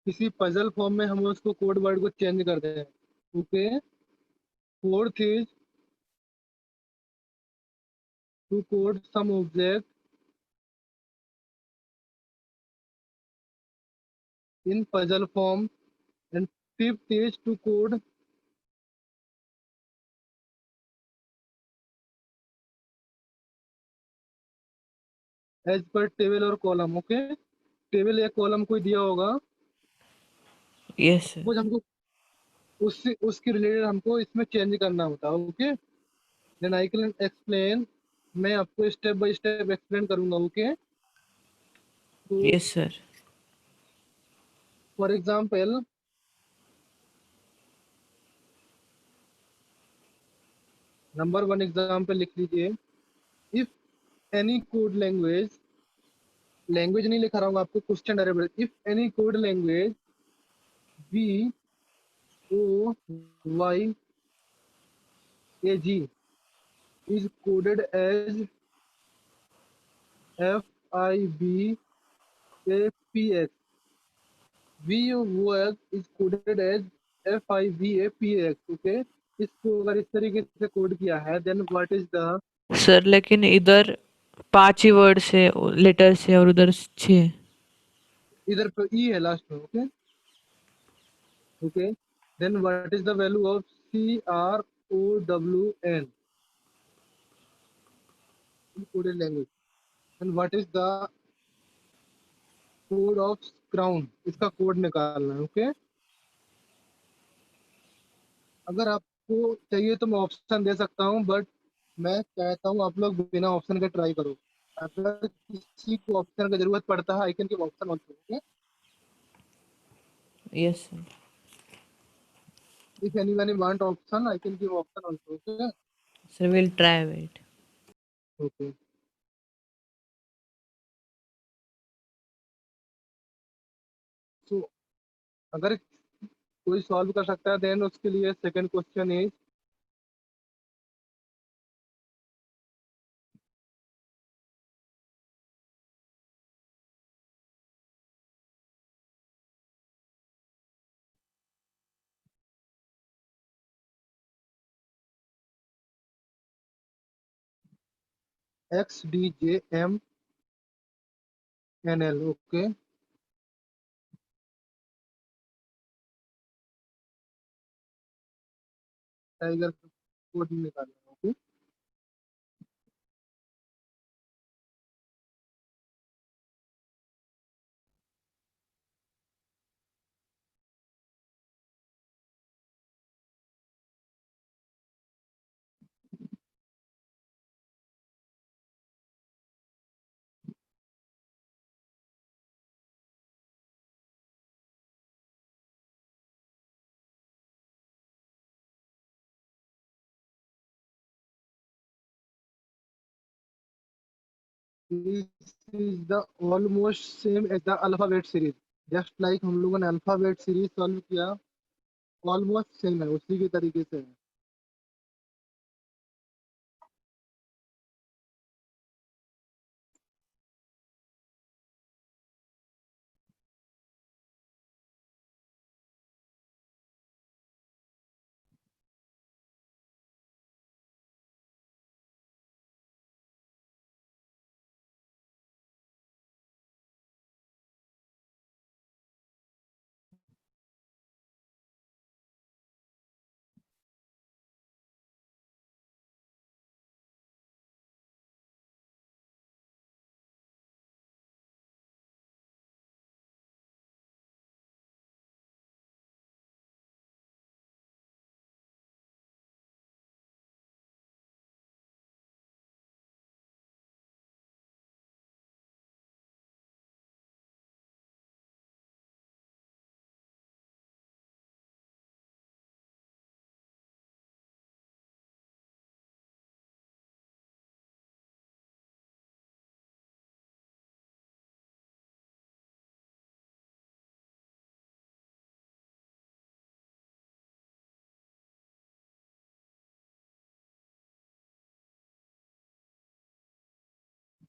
किसी puzzle form में हम उसको code word को change कर दें। Okay, fourth is to code some object in puzzle form, and fifth is to code as per table और column. Okay, table या column कोई दिया होगा, यस सर। वो हमको उससे उसके रिलेटेड हमको इसमें चेंज करना होता है। Okay, then I can explain, मैं आपको स्टेप बाय स्टेप एक्सप्लेन करूंगा। ओके, तो yes sir. For example number 1 example लिख लीजिए। If any code language, language नहीं लिखा रहा हूँ आपको, question direct, if any code language VOYAG is coded as FIVAPX, VOYAG is coded as FIVAPX। Okay, इसको अगर इस तरीके से कोड किया है, then what is the sir लेकिन इधर 5 ही वर्ड्स है, लेटर्स है, और उधर 6। इधर पे ई है लास्ट में। Okay okay, then what is the value of CROWN in coded language, and what is the code of crown? इसका कोड निकालना है। ओके, अगर आपको चाहिए तो मैं ऑप्शन दे सकता हूँ, बट मैं कहता हूँ आप लोग बिना ऑप्शन के ट्राई करो। अगर किसी को ऑप्शन की जरूरत पड़ता है, I can give option also. Okay, yes sir. if anyone want option, I can give option also. Okay sir will try, wait. okay, so अगर कोई सॉल्व कर सकता है, देन उसके लिए second question is XDJMNL। Okay, tiger code निकालना। Okay, this is the almost same as the alphabet series, just like हम लोगों ने अल्फाबेट सीरीज सॉल्व किया, ऑलमोस्ट सेम है, उसी के तरीके से है।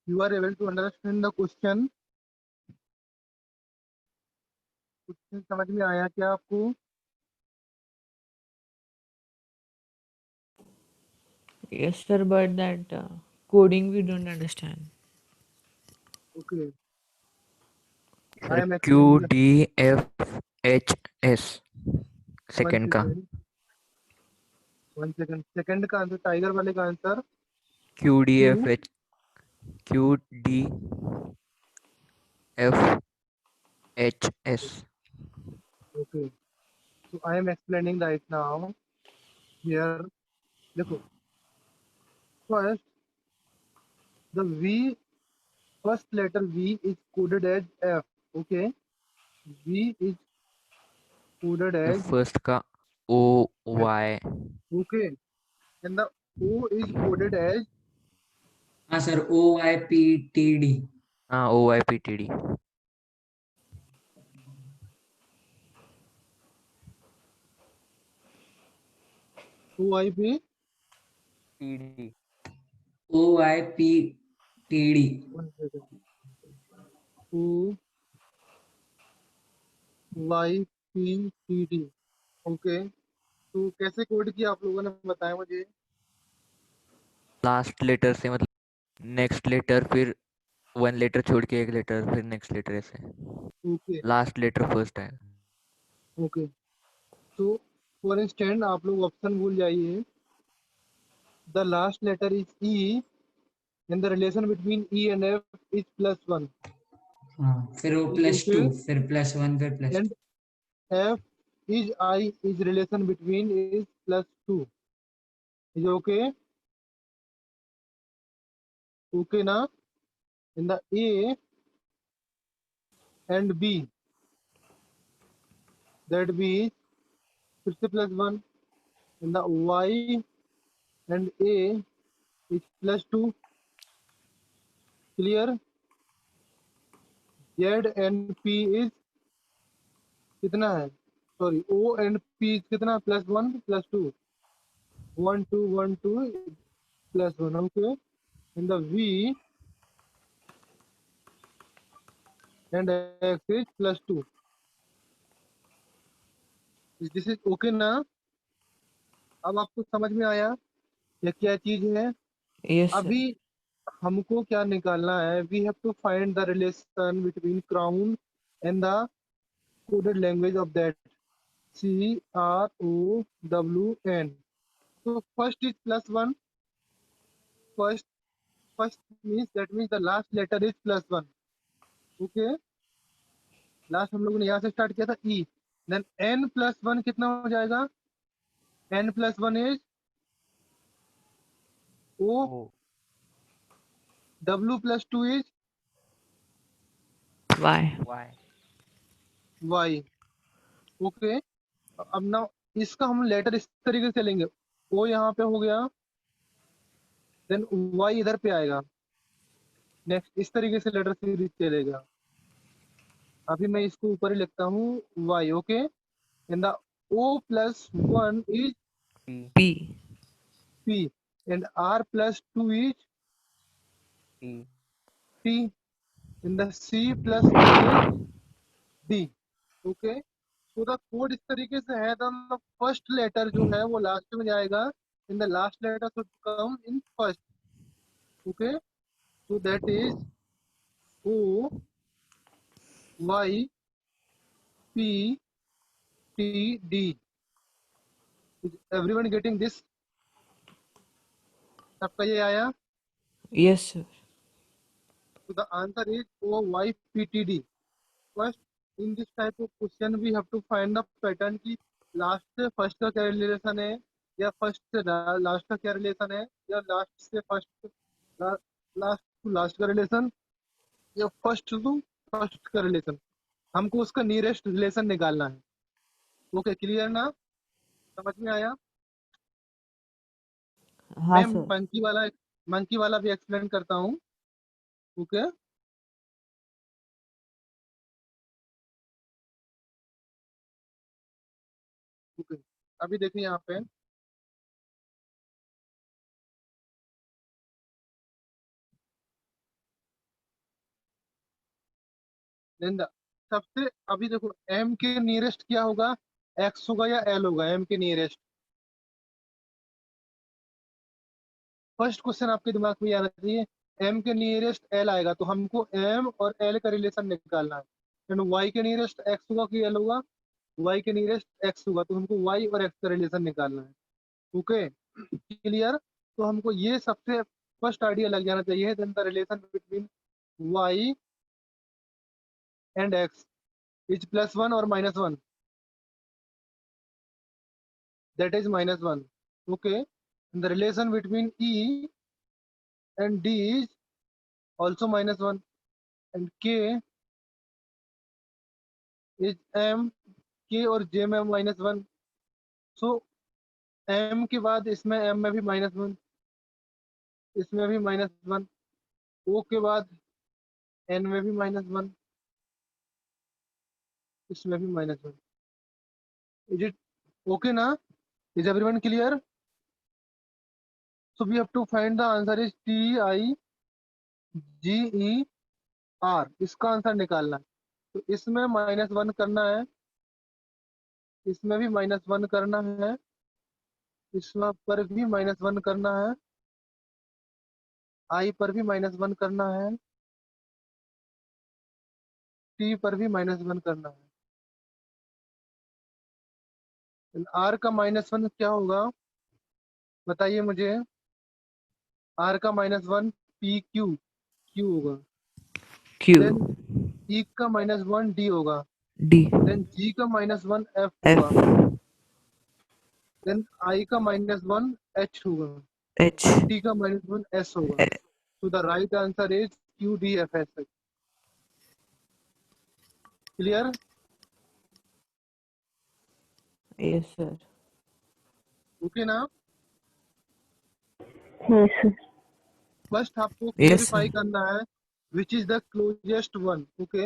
You are able to understand the question? Question समझ में आया क्या आपको? Yes sir, but that coding we don't understand. Okay, I sir am explaining. QDFHS one second का। सेकेंड, वन सेकेंड, सेकंड का आंसर, टाइगर वाले का आंसर क्यू। QDFH QDFHS। ओके, so I am explaining right now here. देखो, first the V, first letter V is coded as F. Okay, V is coded as first का OY। okay, and the O is coded as हाँ sir, OYPTD। हाँ OYPTD। OIP. PD। OYPTD। One second. OYPTD। Okay, तो कैसे code किया आप लोगों ने बताया मुझे? लास्ट लेटर से मतलब नेक्स्ट लेटर फिर 1 लेटर छोड़ के 1 लेटर फिर नेक्स्ट लेटर ऐसे ओके लास्ट लेटर फर्स्ट है। ओके। तो फॉर इंस्टेंट आप लोग ऑप्शन भूल जाइए। The last letter is E and the relation between E and F is +1 हाँ, फिर वो इज +2, ओके फिर +1, फिर +2। And F is I is relation between is +2 is okay. Okay ना? In the A and B that B फिर से +1 in the Y and A is +2 clear. Z and P is कितना है? Sorry O and P कितना? +1 +2 1 2 1 2 +1 okay. In the V and X is +2 this is okay ना? अब आपको समझ में आया ये क्या चीज है? Yes, sir. अभी हमको क्या निकालना है? We have to find the relation between crown and the coded language of that CROWN। तो first is +1 first first means that means the last letter is +1 okay. Last हम लोगों ने यहाँ से स्टार्ट किया था ई देन n+1 कितना हो जाएगा? n+1 is O O W+2 is Why? Y Y okay. अब ना इसका हम लेटर इस तरीके से लेंगे O यहाँ पे हो गया देन Y इधर पे आएगा नेक्स्ट इस तरीके से लेटर सीरीज चलेगा। अभी मैं इसको ऊपर ही लिखता हूँ Y okay and the O+1 is P. P and R+2 is P T and the C+1 is D okay. तो द कोड इस तरीके से है द फर्स्ट लेटर जो है वो लास्ट में जाएगा in the last letter should come in first okay. So that is O Y P T D। Is everyone getting this? सबका ये आया? Yes, sir. So the answer is OYPTD. First, in this type of question, we have to find the pattern की last से first का क्या relation है या first से लास्ट का क्या रिलेशन है या लास्ट से फर्स्ट लास्ट टू लास्ट का रिलेशन या फर्स्ट टू फर्स्ट का रिलेशन। हमको उसका नियरेस्ट रिलेशन निकालना है ओके। क्लियर ना? समझ में आया? हाँ मैं sir. मंकी वाला भी एक्सप्लेन करता हूँ ओके। ओके अभी देखिए यहाँ पे लेंदा सबसे अभी देखो एम के नियरेस्ट क्या होगा? एक्स होगा या एल होगा? एम के नियरेस्ट फर्स्ट क्वेश्चन आपके दिमाग में ये आना चाहिए। एम के नियरेस्ट एल आएगा तो हमको एम और एल का रिलेशन निकालना है। एंड वाई के नियरेस्ट एक्स होगा कि एल होगा? वाई के नियरेस्ट एक्स होगा तो हमको वाई और एक्स का रिलेशन निकालना है ओके। क्लियर? तो हमको ये सबसे फर्स्ट आइडिया लग जाना चाहिए then the relation between Y and X is +1 और -1 that is -1 okay and the relation between E and D is also -1 and K is M K और J में -1 so M के बाद इसमें M में भी -1 इसमें भी -1 O के बाद N में भी -1 इसमें भी -1 is it okay ना? is everyone clear? so we have to find the answer is TIGER इसका आंसर निकालना है तो इसमें -1 करना है इसमें भी -1 करना है इसमें पर भी -1 करना है आई पर भी -1 करना है, टी पर भी -1 करना है। आर का -1 क्या होगा बताइए मुझे। आर का -1 पी क्यू क्यू होगा। Q देन ई का -1 डी होगा। D देन जी का -1 एफ F होगा। देन आई का -1 एच होगा। H और टी का -1 एस होगा। So the right answer is QDFS. Clear? yes sir. Okay ना? Yes, sir. फर्स्ट आपको Yes क्लेरिफाई sir. करना है which is the closest one. Okay,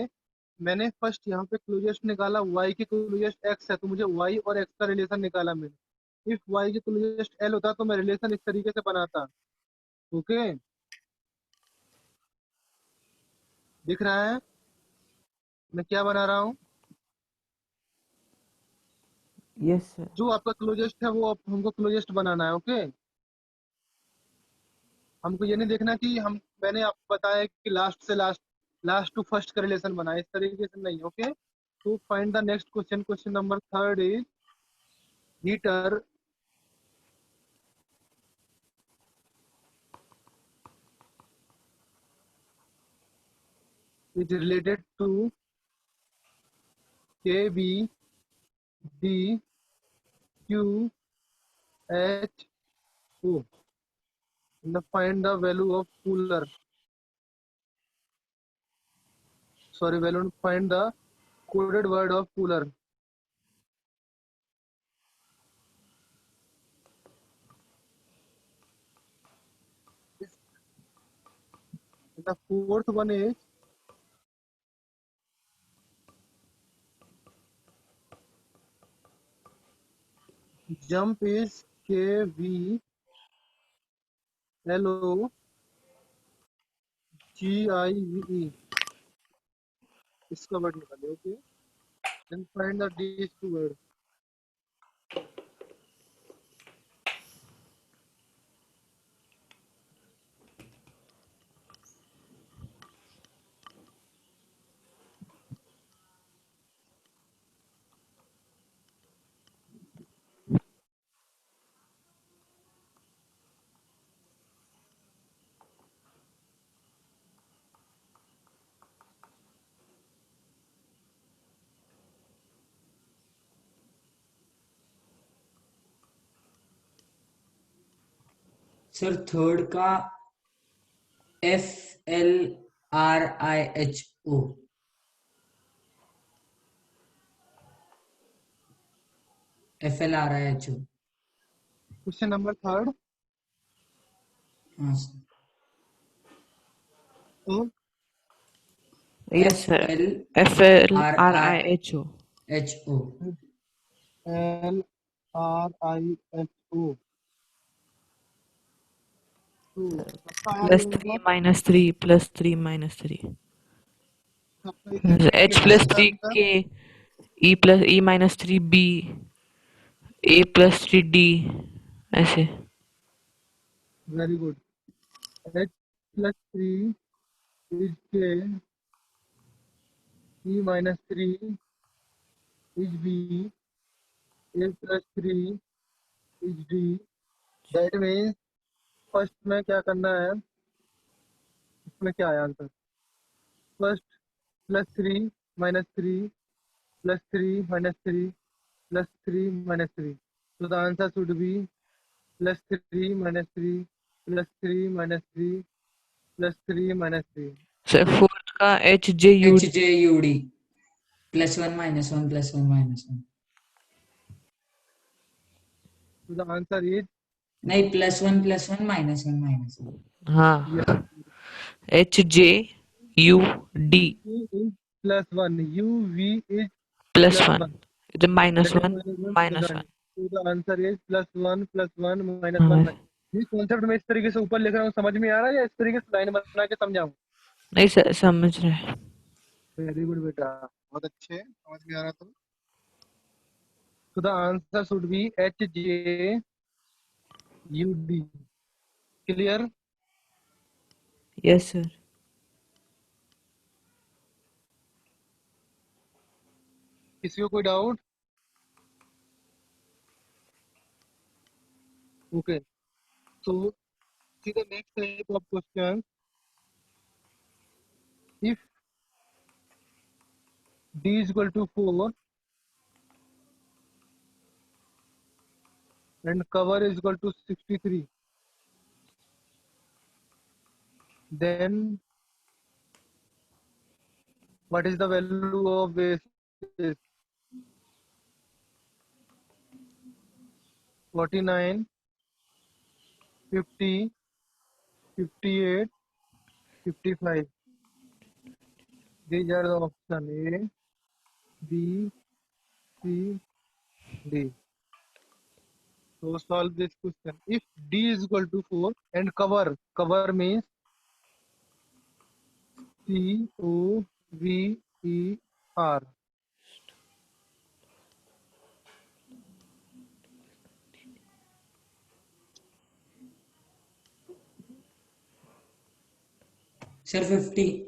मैंने फर्स्ट यहाँ पे क्लोजेस्ट निकाला, y के क्लोजेस्ट x है तो मुझे y और x का रिलेशन निकाला मैंने। इफ y के क्लोजेस्ट l होता तो मैं रिलेशन इस तरीके से बनाता। ओके, दिख रहा है मैं क्या बना रहा हूँ? Yes sir. जो आपका क्लोजेस्ट है वो हमको क्लोजेस्ट बनाना है। ओके, हमको ये नहीं देखना कि हम, मैंने आपको बताया कि लास्ट से लास्ट टू फर्स्ट का रिलेशन बना, इस तरीके से नहीं। ओके, तो find the next question. Question number 3 is heater is related to KB, D, Q, H, O. Now find the value of cooler. Sorry, value. Find the coded word of cooler. The fourth one is jump is KV LO GIVE. इसका word निकालिए। Okay, then find the these two word. Sir third का FLRIHO। FLRIHO। Question number 3. हाँ sir. So Yes sir. FLRIHO। FLRIHO. LRIHO. तो सबका आया Plus ये 3 मतलब minus 3 plus 3 minus 3. सबका एक एक H कितना plus आया 3 answer? K E plus E minus 3 B A plus 3 D ऐसे। Very good. H plus 3 is K, E minus 3 is B, A plus 3 is D. That means first में क्या करना है, इसमें क्या आया answer? First +3 -3 +3 -3 +3 -3। So the answer should be +3 -3 +3 -3 +3 -3। Sir Okay, fourth का HJUD HJUD +1 -1 +1 -1। so the answer is नहीं +1 +1 -1 -1। हाँ yes. HJUD U is +1, UV is plus 1 +1, इधर minus that is 1 -1 minus present। 1 So the answer is +1 +1 हाँ -1। ये concept मैं इस तरीके से ऊपर लिख रहा हूँ, समझ में आ रहा है या इस तरीके से लाइन बना के समझाऊं? नहीं सर समझ रहे हैं। वेरी गुड बेटा, बहुत अच्छे, समझ में आ रहा तो। So the answer should be HJUD। Clear? Yes, sir. किसी को कोई doubt? Okay. So see the next type of question. If d is equal to 4 and cover is equal to 63, then what is the value of bases? 49, 50, 58, 55. These are the option A, B, C, D. So solve this question. If D is equal to 4 and cover means COVER. Sir, 50.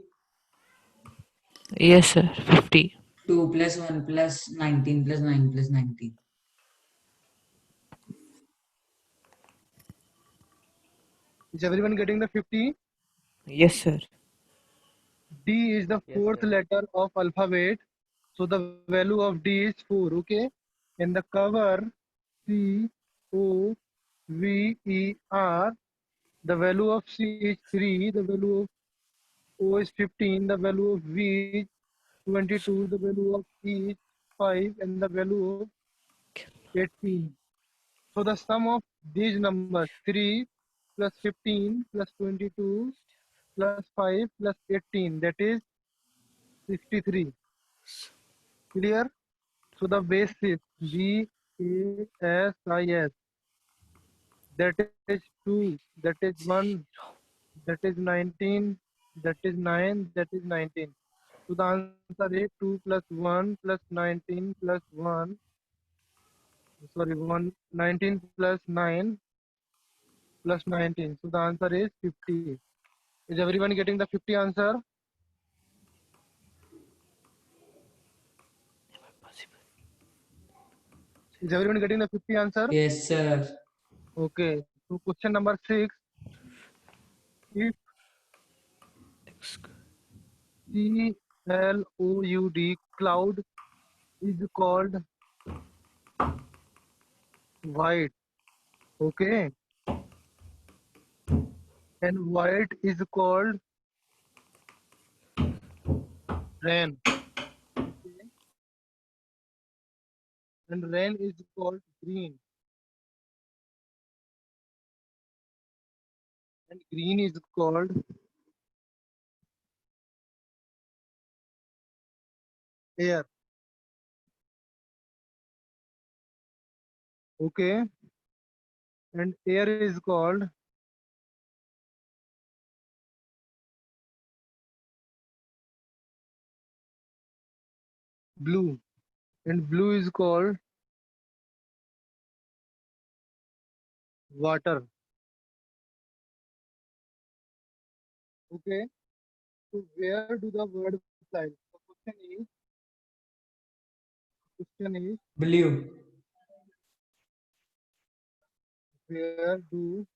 Yes, sir. 50. 2 plus 1 plus 19 plus 9 plus 19. Is everyone getting the 50? Yes, sir. D is the Yes, fourth sir. letter of alphabet. So the value of D is 4. Okay. In the cover COVER, the value of C is 3. The value of O is 15. The value of V is 22. The value of E is 5. And the value of 18. So the sum of these numbers 3 plus 15 plus 22 plus 5 plus 18, that is 63. Clear? So the basis BASIS, that is 2, that is 1, that is 19, that is 9, that is 19. So the answer is 2 plus 1 plus 19 plus 1, sorry, 19 plus 9 plus 19. So the answer is 50. Is everyone getting the 50 answer? Is everyone getting the 50 answer? Yes, sir. Okay. So question number 6. If CLOUD, cloud, is called white, okay, and white is called rain, okay, and rain is called green, and green is called air, okay, and air is called blue, and blue is called water, okay. So where do the word fly? The question is Blue. where do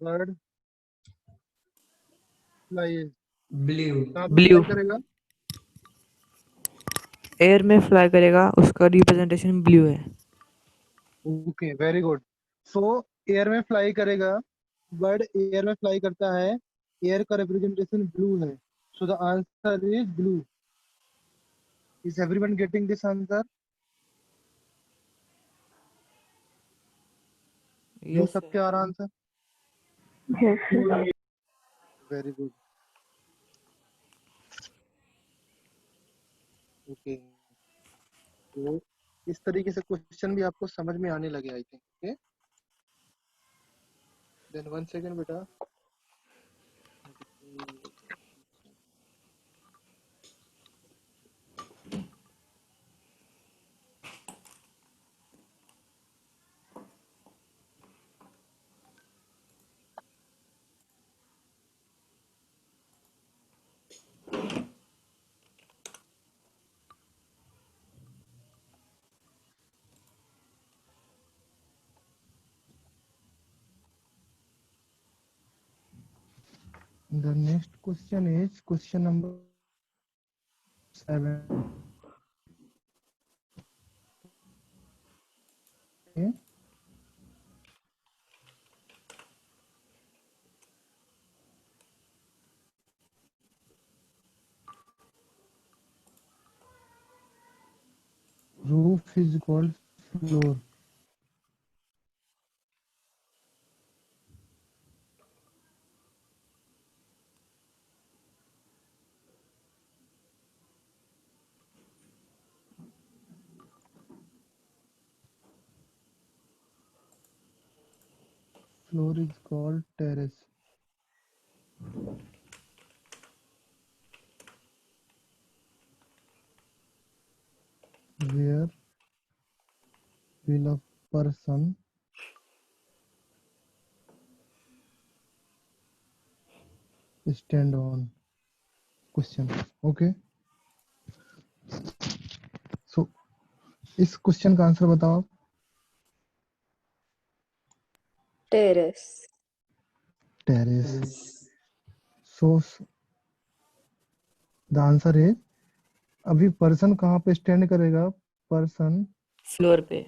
bird flies? Blue. कहाँ पे Blue. fly करेगा? Air में fly करेगा, उसका representation blue है. Okay, very good. सो air में fly करेगा, bird air में फ्लाई करता है, एयर का रिप्रेजेंटेशन ब्लू है. So the answer is blue. Is everyone getting this answer? Blue Yes, sir. सबके आ रहा answer? Yes, sir. Very good. Okay, तो इस तरीके से क्वेश्चन भी आपको समझ में आने लगे I think. Okay, then 1 second बेटा. The next question is question number 7. Okay. Roof is called floor. Floor is called terrace. Where will a person stand on? Question. Okay. So इस क्वेश्चन का answer बताओ आप. terrace. Terrace. So the answer is अभी person कहाँ पे stand करेगा? Person floor पे.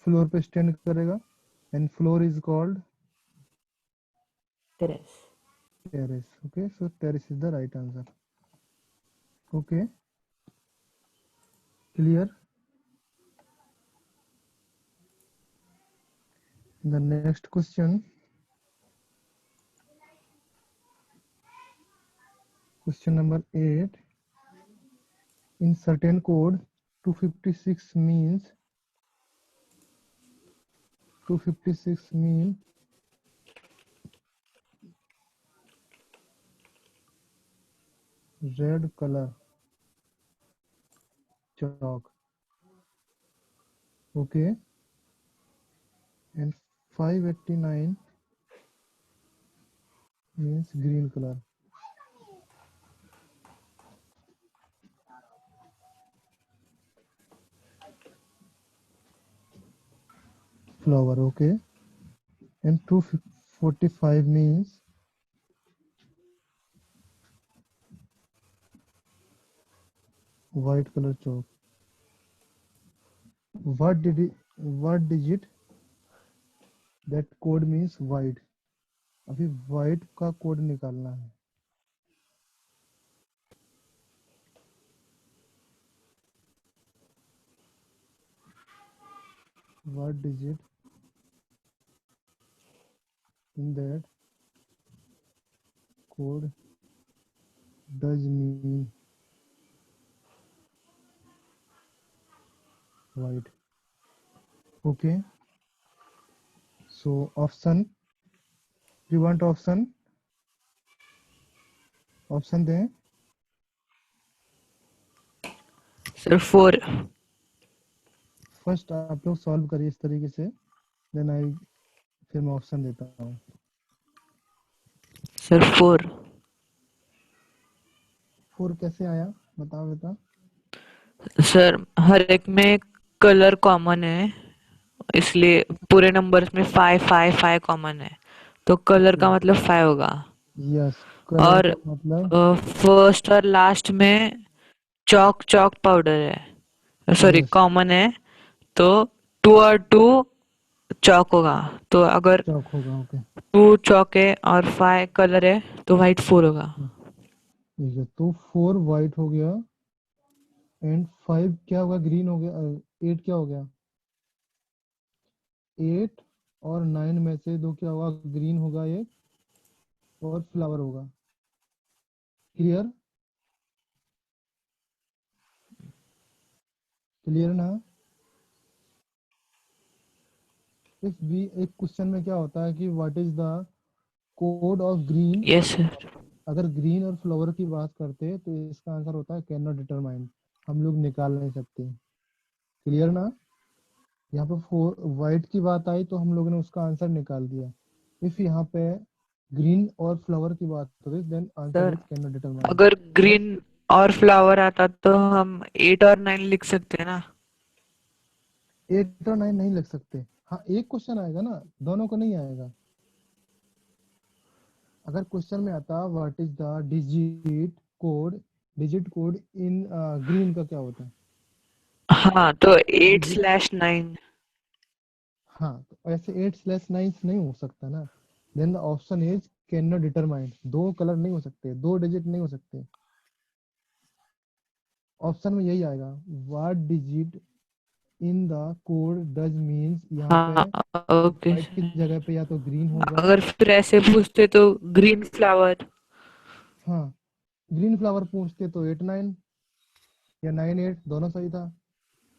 Floor पे स्टैंड करेगा and floor is called terrace. terrace. Okay, so terrace is the right answer. Okay, clear. The next question, question number 8. In certain code 256 means 256 mean red color chalk. Okay, and 589 means green color. Flower. Okay, and 245 means white color chalk. What digit that code means white? अभी white का code निकालना है. What digit in that code does mean white? Okay, so option, you want option दें. Sir 4. First आप लोग solve करिए इस तरीके से, देन आई फिर मैं ऑप्शन देता हूँ. सर 4. 4 कैसे आया बताओ बेटा. सर हर एक में कलर कॉमन है, इसलिए पूरे नंबर्स में 5 5 5 कॉमन है, तो कलर का मतलब 5 होगा. यस, और कलर का मतलब फर्स्ट और लास्ट में चौक चौक पाउडर है, सॉरी Yes. कॉमन है, तो 2 और 2 चौक होगा. तो अगर चौक होगा. ओके, 2 चौक है और 5 कलर है तो व्हाइट 4 होगा. ठीक है. तो 4 वाइट हो गया एंड 5 क्या होगा? ग्रीन हो गया. 8 क्या हो गया? 8 और 9 में से 2 क्या होगा? ग्रीन होगा एक और फ्लावर होगा. क्लियर? क्लियर ना? इस भी एक क्वेश्चन में क्या होता है कि what is the code of green. Yes sir. अगर ग्रीन और फ्लावर की बात करते हैं तो इसका आंसर होता है कैन नॉट डिटरमाइन, हम लोग निकाल नहीं सकते. क्लियर ना? यहाँ पे 4 वाइट की बात आई तो हम लोगों ने उसका आंसर निकाल दिया. इफ यहाँ पे ग्रीन और फ्लावर की बात करें then answer sir is can not determine. अगर ग्रीन और फ्लावर आता तो हम 8 और 9 लिख सकते हैं ना. 8 और 9 नहीं लिख सकते. हाँ, एक क्वेश्चन आएगा ना, दोनों को नहीं आएगा. अगर क्वेश्चन में आता what is the digit code in green का क्या होता है? हाँ तो Digit- 8/9। हाँ, तो ऐसे 8/9 नहीं हो सकता ना। Then the option is can not determine. दो कलर नहीं हो सकते, दो डिजिट नहीं हो सकते। ऑप्शन में यही आएगा, what digit in the code does means. यहाँ पे हाँ ओके व्हाइट की जगह पे या तो ग्रीन होगा। अगर फिर ऐसे पूछते तो ग्रीन फ्लावर। हाँ, ग्रीन फ्लावर पूछते तो 8/9 या 9/8 दोनों सही था,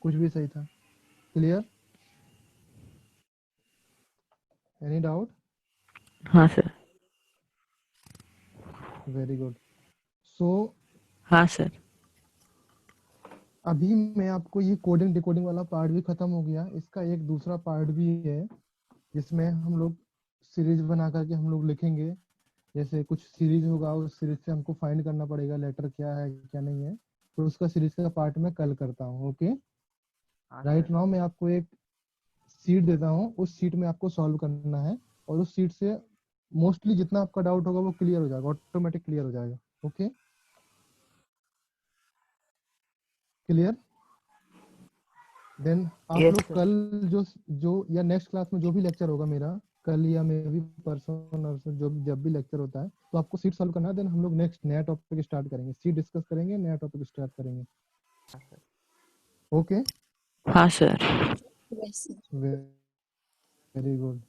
कुछ भी सही था। क्लियर? Any doubt? हाँ सर। Very good. सो हाँ सर। अभी मैं आपको ये कोडिंग डिकोडिंग वाला पार्ट भी खत्म हो गया। इसका एक दूसरा पार्ट भी है जिसमें हम लोग सीरीज बना करके हम लोग लिखेंगे। जैसे कुछ सीरीज होगा, उस सीरीज से हमको फाइंड करना पड़ेगा लेटर क्या है क्या नहीं है। तो उसका सीरीज का पार्ट मैं कल करता हूँ। ओके, हाँ राइट सर। नाउ मैं आपको एक सीट देता हूँ, उस सीट में आपको सॉल्व करना है और उस सीट से मोस्टली जितना आपका डाउट होगा वो क्लियर हो जाएगा, ऑटोमेटिक क्लियर हो जाएगा। Okay, clear? देन आप यस लोग सर। कल जो जो या नेक्स्ट क्लास में जो भी लेक्चर होगा मेरा, कल या मे भी परसों नरसों, जो जब भी लेक्चर होता है तो आपको सीट सॉल्व करना है। देन हम लोग नेक्स्ट नया टॉपिक स्टार्ट करेंगे, सीट डिस्कस करेंगे, नया टॉपिक स्टार्ट करेंगे। हाँ सर। ओके, हाँ सर। Very good.